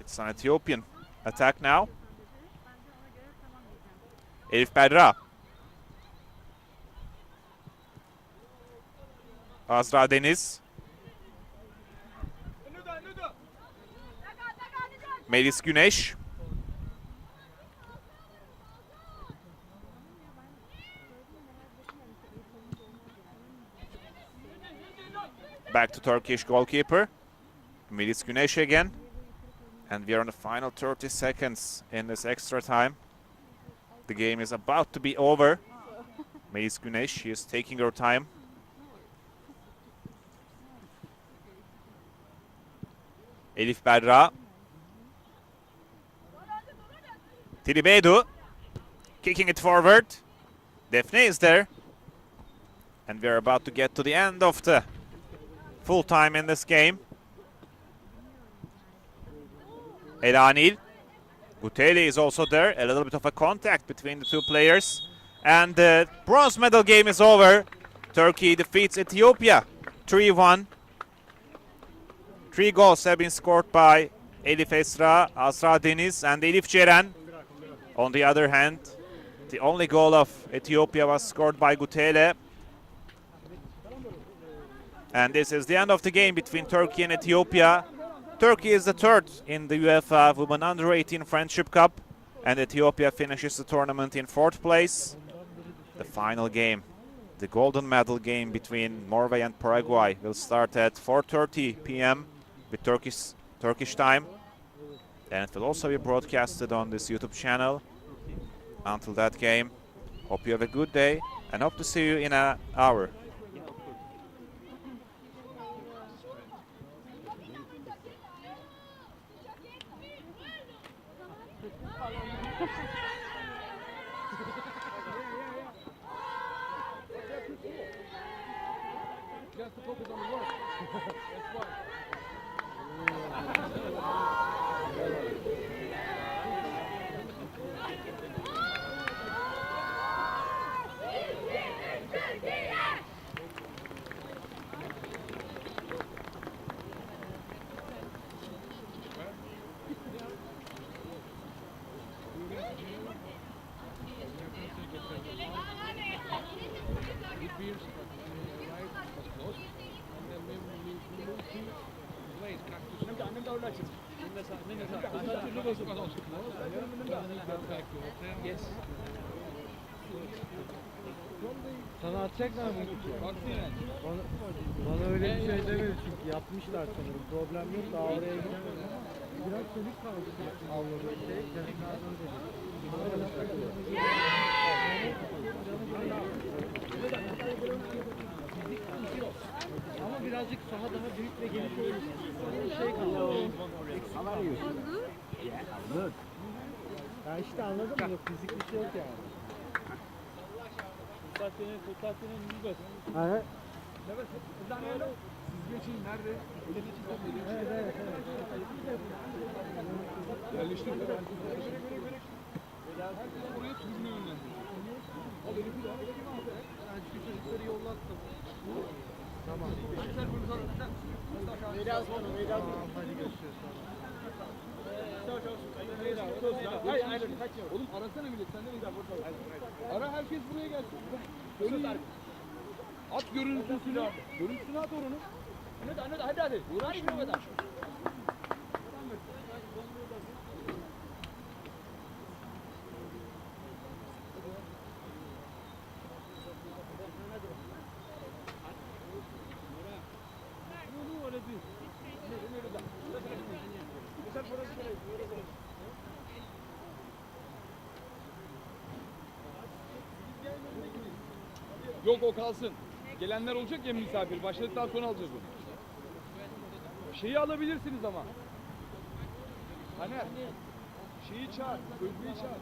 it's an Ethiopian attack now. Elif Berra. Azra Deniz. Melis Güneş. Back to Turkish goalkeeper. Melis Güneş again. And we are on the final 30 seconds in this extra time. The game is about to be over. Melis Güneş, she is taking her time. Elif Berra. Tiribedu. Kicking it forward. Defne is there. And we're about to get to the end of the full time in this game. Elanil. Guteli is also there. A little bit of a contact between the two players. And the bronze medal game is over. Turkey defeats Ethiopia 3-1. 3 goals have been scored by Elif Esra, Azra Deniz and Elif Ceren. On the other hand, the only goal of Ethiopia was scored by Gutele. And this is the end of the game between Turkey and Ethiopia. Turkey is the third in the UEFA Women Under-18 Friendship Cup, and Ethiopia finishes the tournament in 4th place. The final game, the golden medal game between Norway and Paraguay, will start at 4:30 p.m. with Turkish time, and it will also be broadcasted on this YouTube channel. Until that game, hope you have a good day and hope to see you in an hour. Just to focus on the work. That's why. Sana atacaklar mı ki? Bana öyle bir şey demedi çünkü yapmışlar sanırım. Problem yok da oraya gidemedim. Biraz çocuk kaldı avladığı şey. Kenardan ama birazcık saha daha büyük ve geniş olursa şey kaldı. How yiyorsun? Ya işte anladın mı? Fizik bir şey yok yani. Kurtartının yüzü. Evet. Evet. Siz geçin nerede? Evet. Yerleştir. Buraya tribüne yönlendir. O beni bir daha. Ben şu çocukları yollattım. Tamam. Biraz sonra. Hadi görüşürüz. Hayır, oğlum arasana millet, sen de burada. Ara, herkes buraya gelsin. Söyleyin. At görüntüsünü. Görüntüsünü at oranı. Hadi. Uğraşma o kadar. Yok o kalsın. Gelenler olacak ya misafir. Başladıktan sonra alacağız onu. Şeyi alabilirsiniz ama. Taner. Şeyi çağır. Özgür'ü çağır.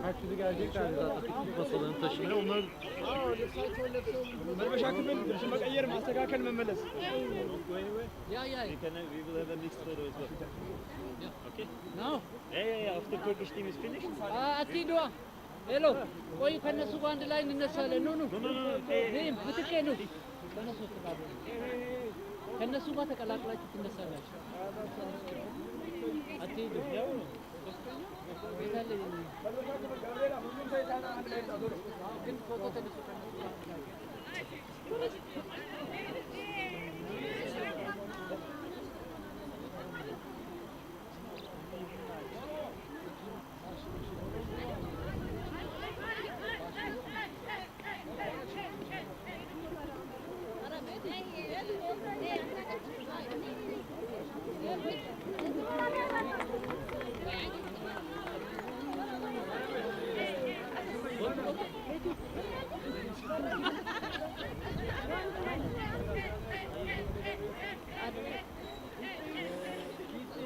Her türlü geleceklerdi zaten piknik masalarını taşımaya. Onlar Ben başa akıllı değilim. Şimdi bak yerim hasta kalkan memeles. Yeah, yeah. We will have a mixed photo as well. Okay? Now, Yeah. After Turkish team is finished. Atido. Hello. ቆይ ከነሱ ጋር አንድ ላይ እንነሳለን። ኑ ኑ ምትኬ ኑ ከነሱ ጋር ተቀላቅላችሁ ትነሳላችሁ። አትሄዱ ያው ነው ቤታለ ግን ፎቶ ተነሱ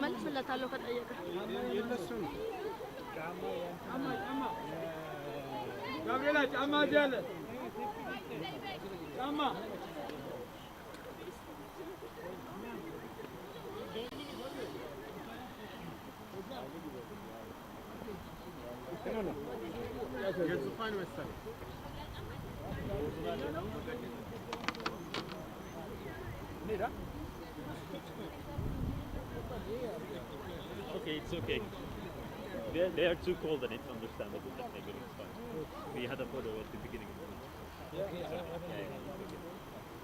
መልስለታለሁ ከጠየቀ ጋብሪኤላ ጫማ እዚህ አለ ጫማ Okay, it's okay. They are too cold and it's understandable that maybe it's fine. We had a photo at the beginning of the match. Yeah.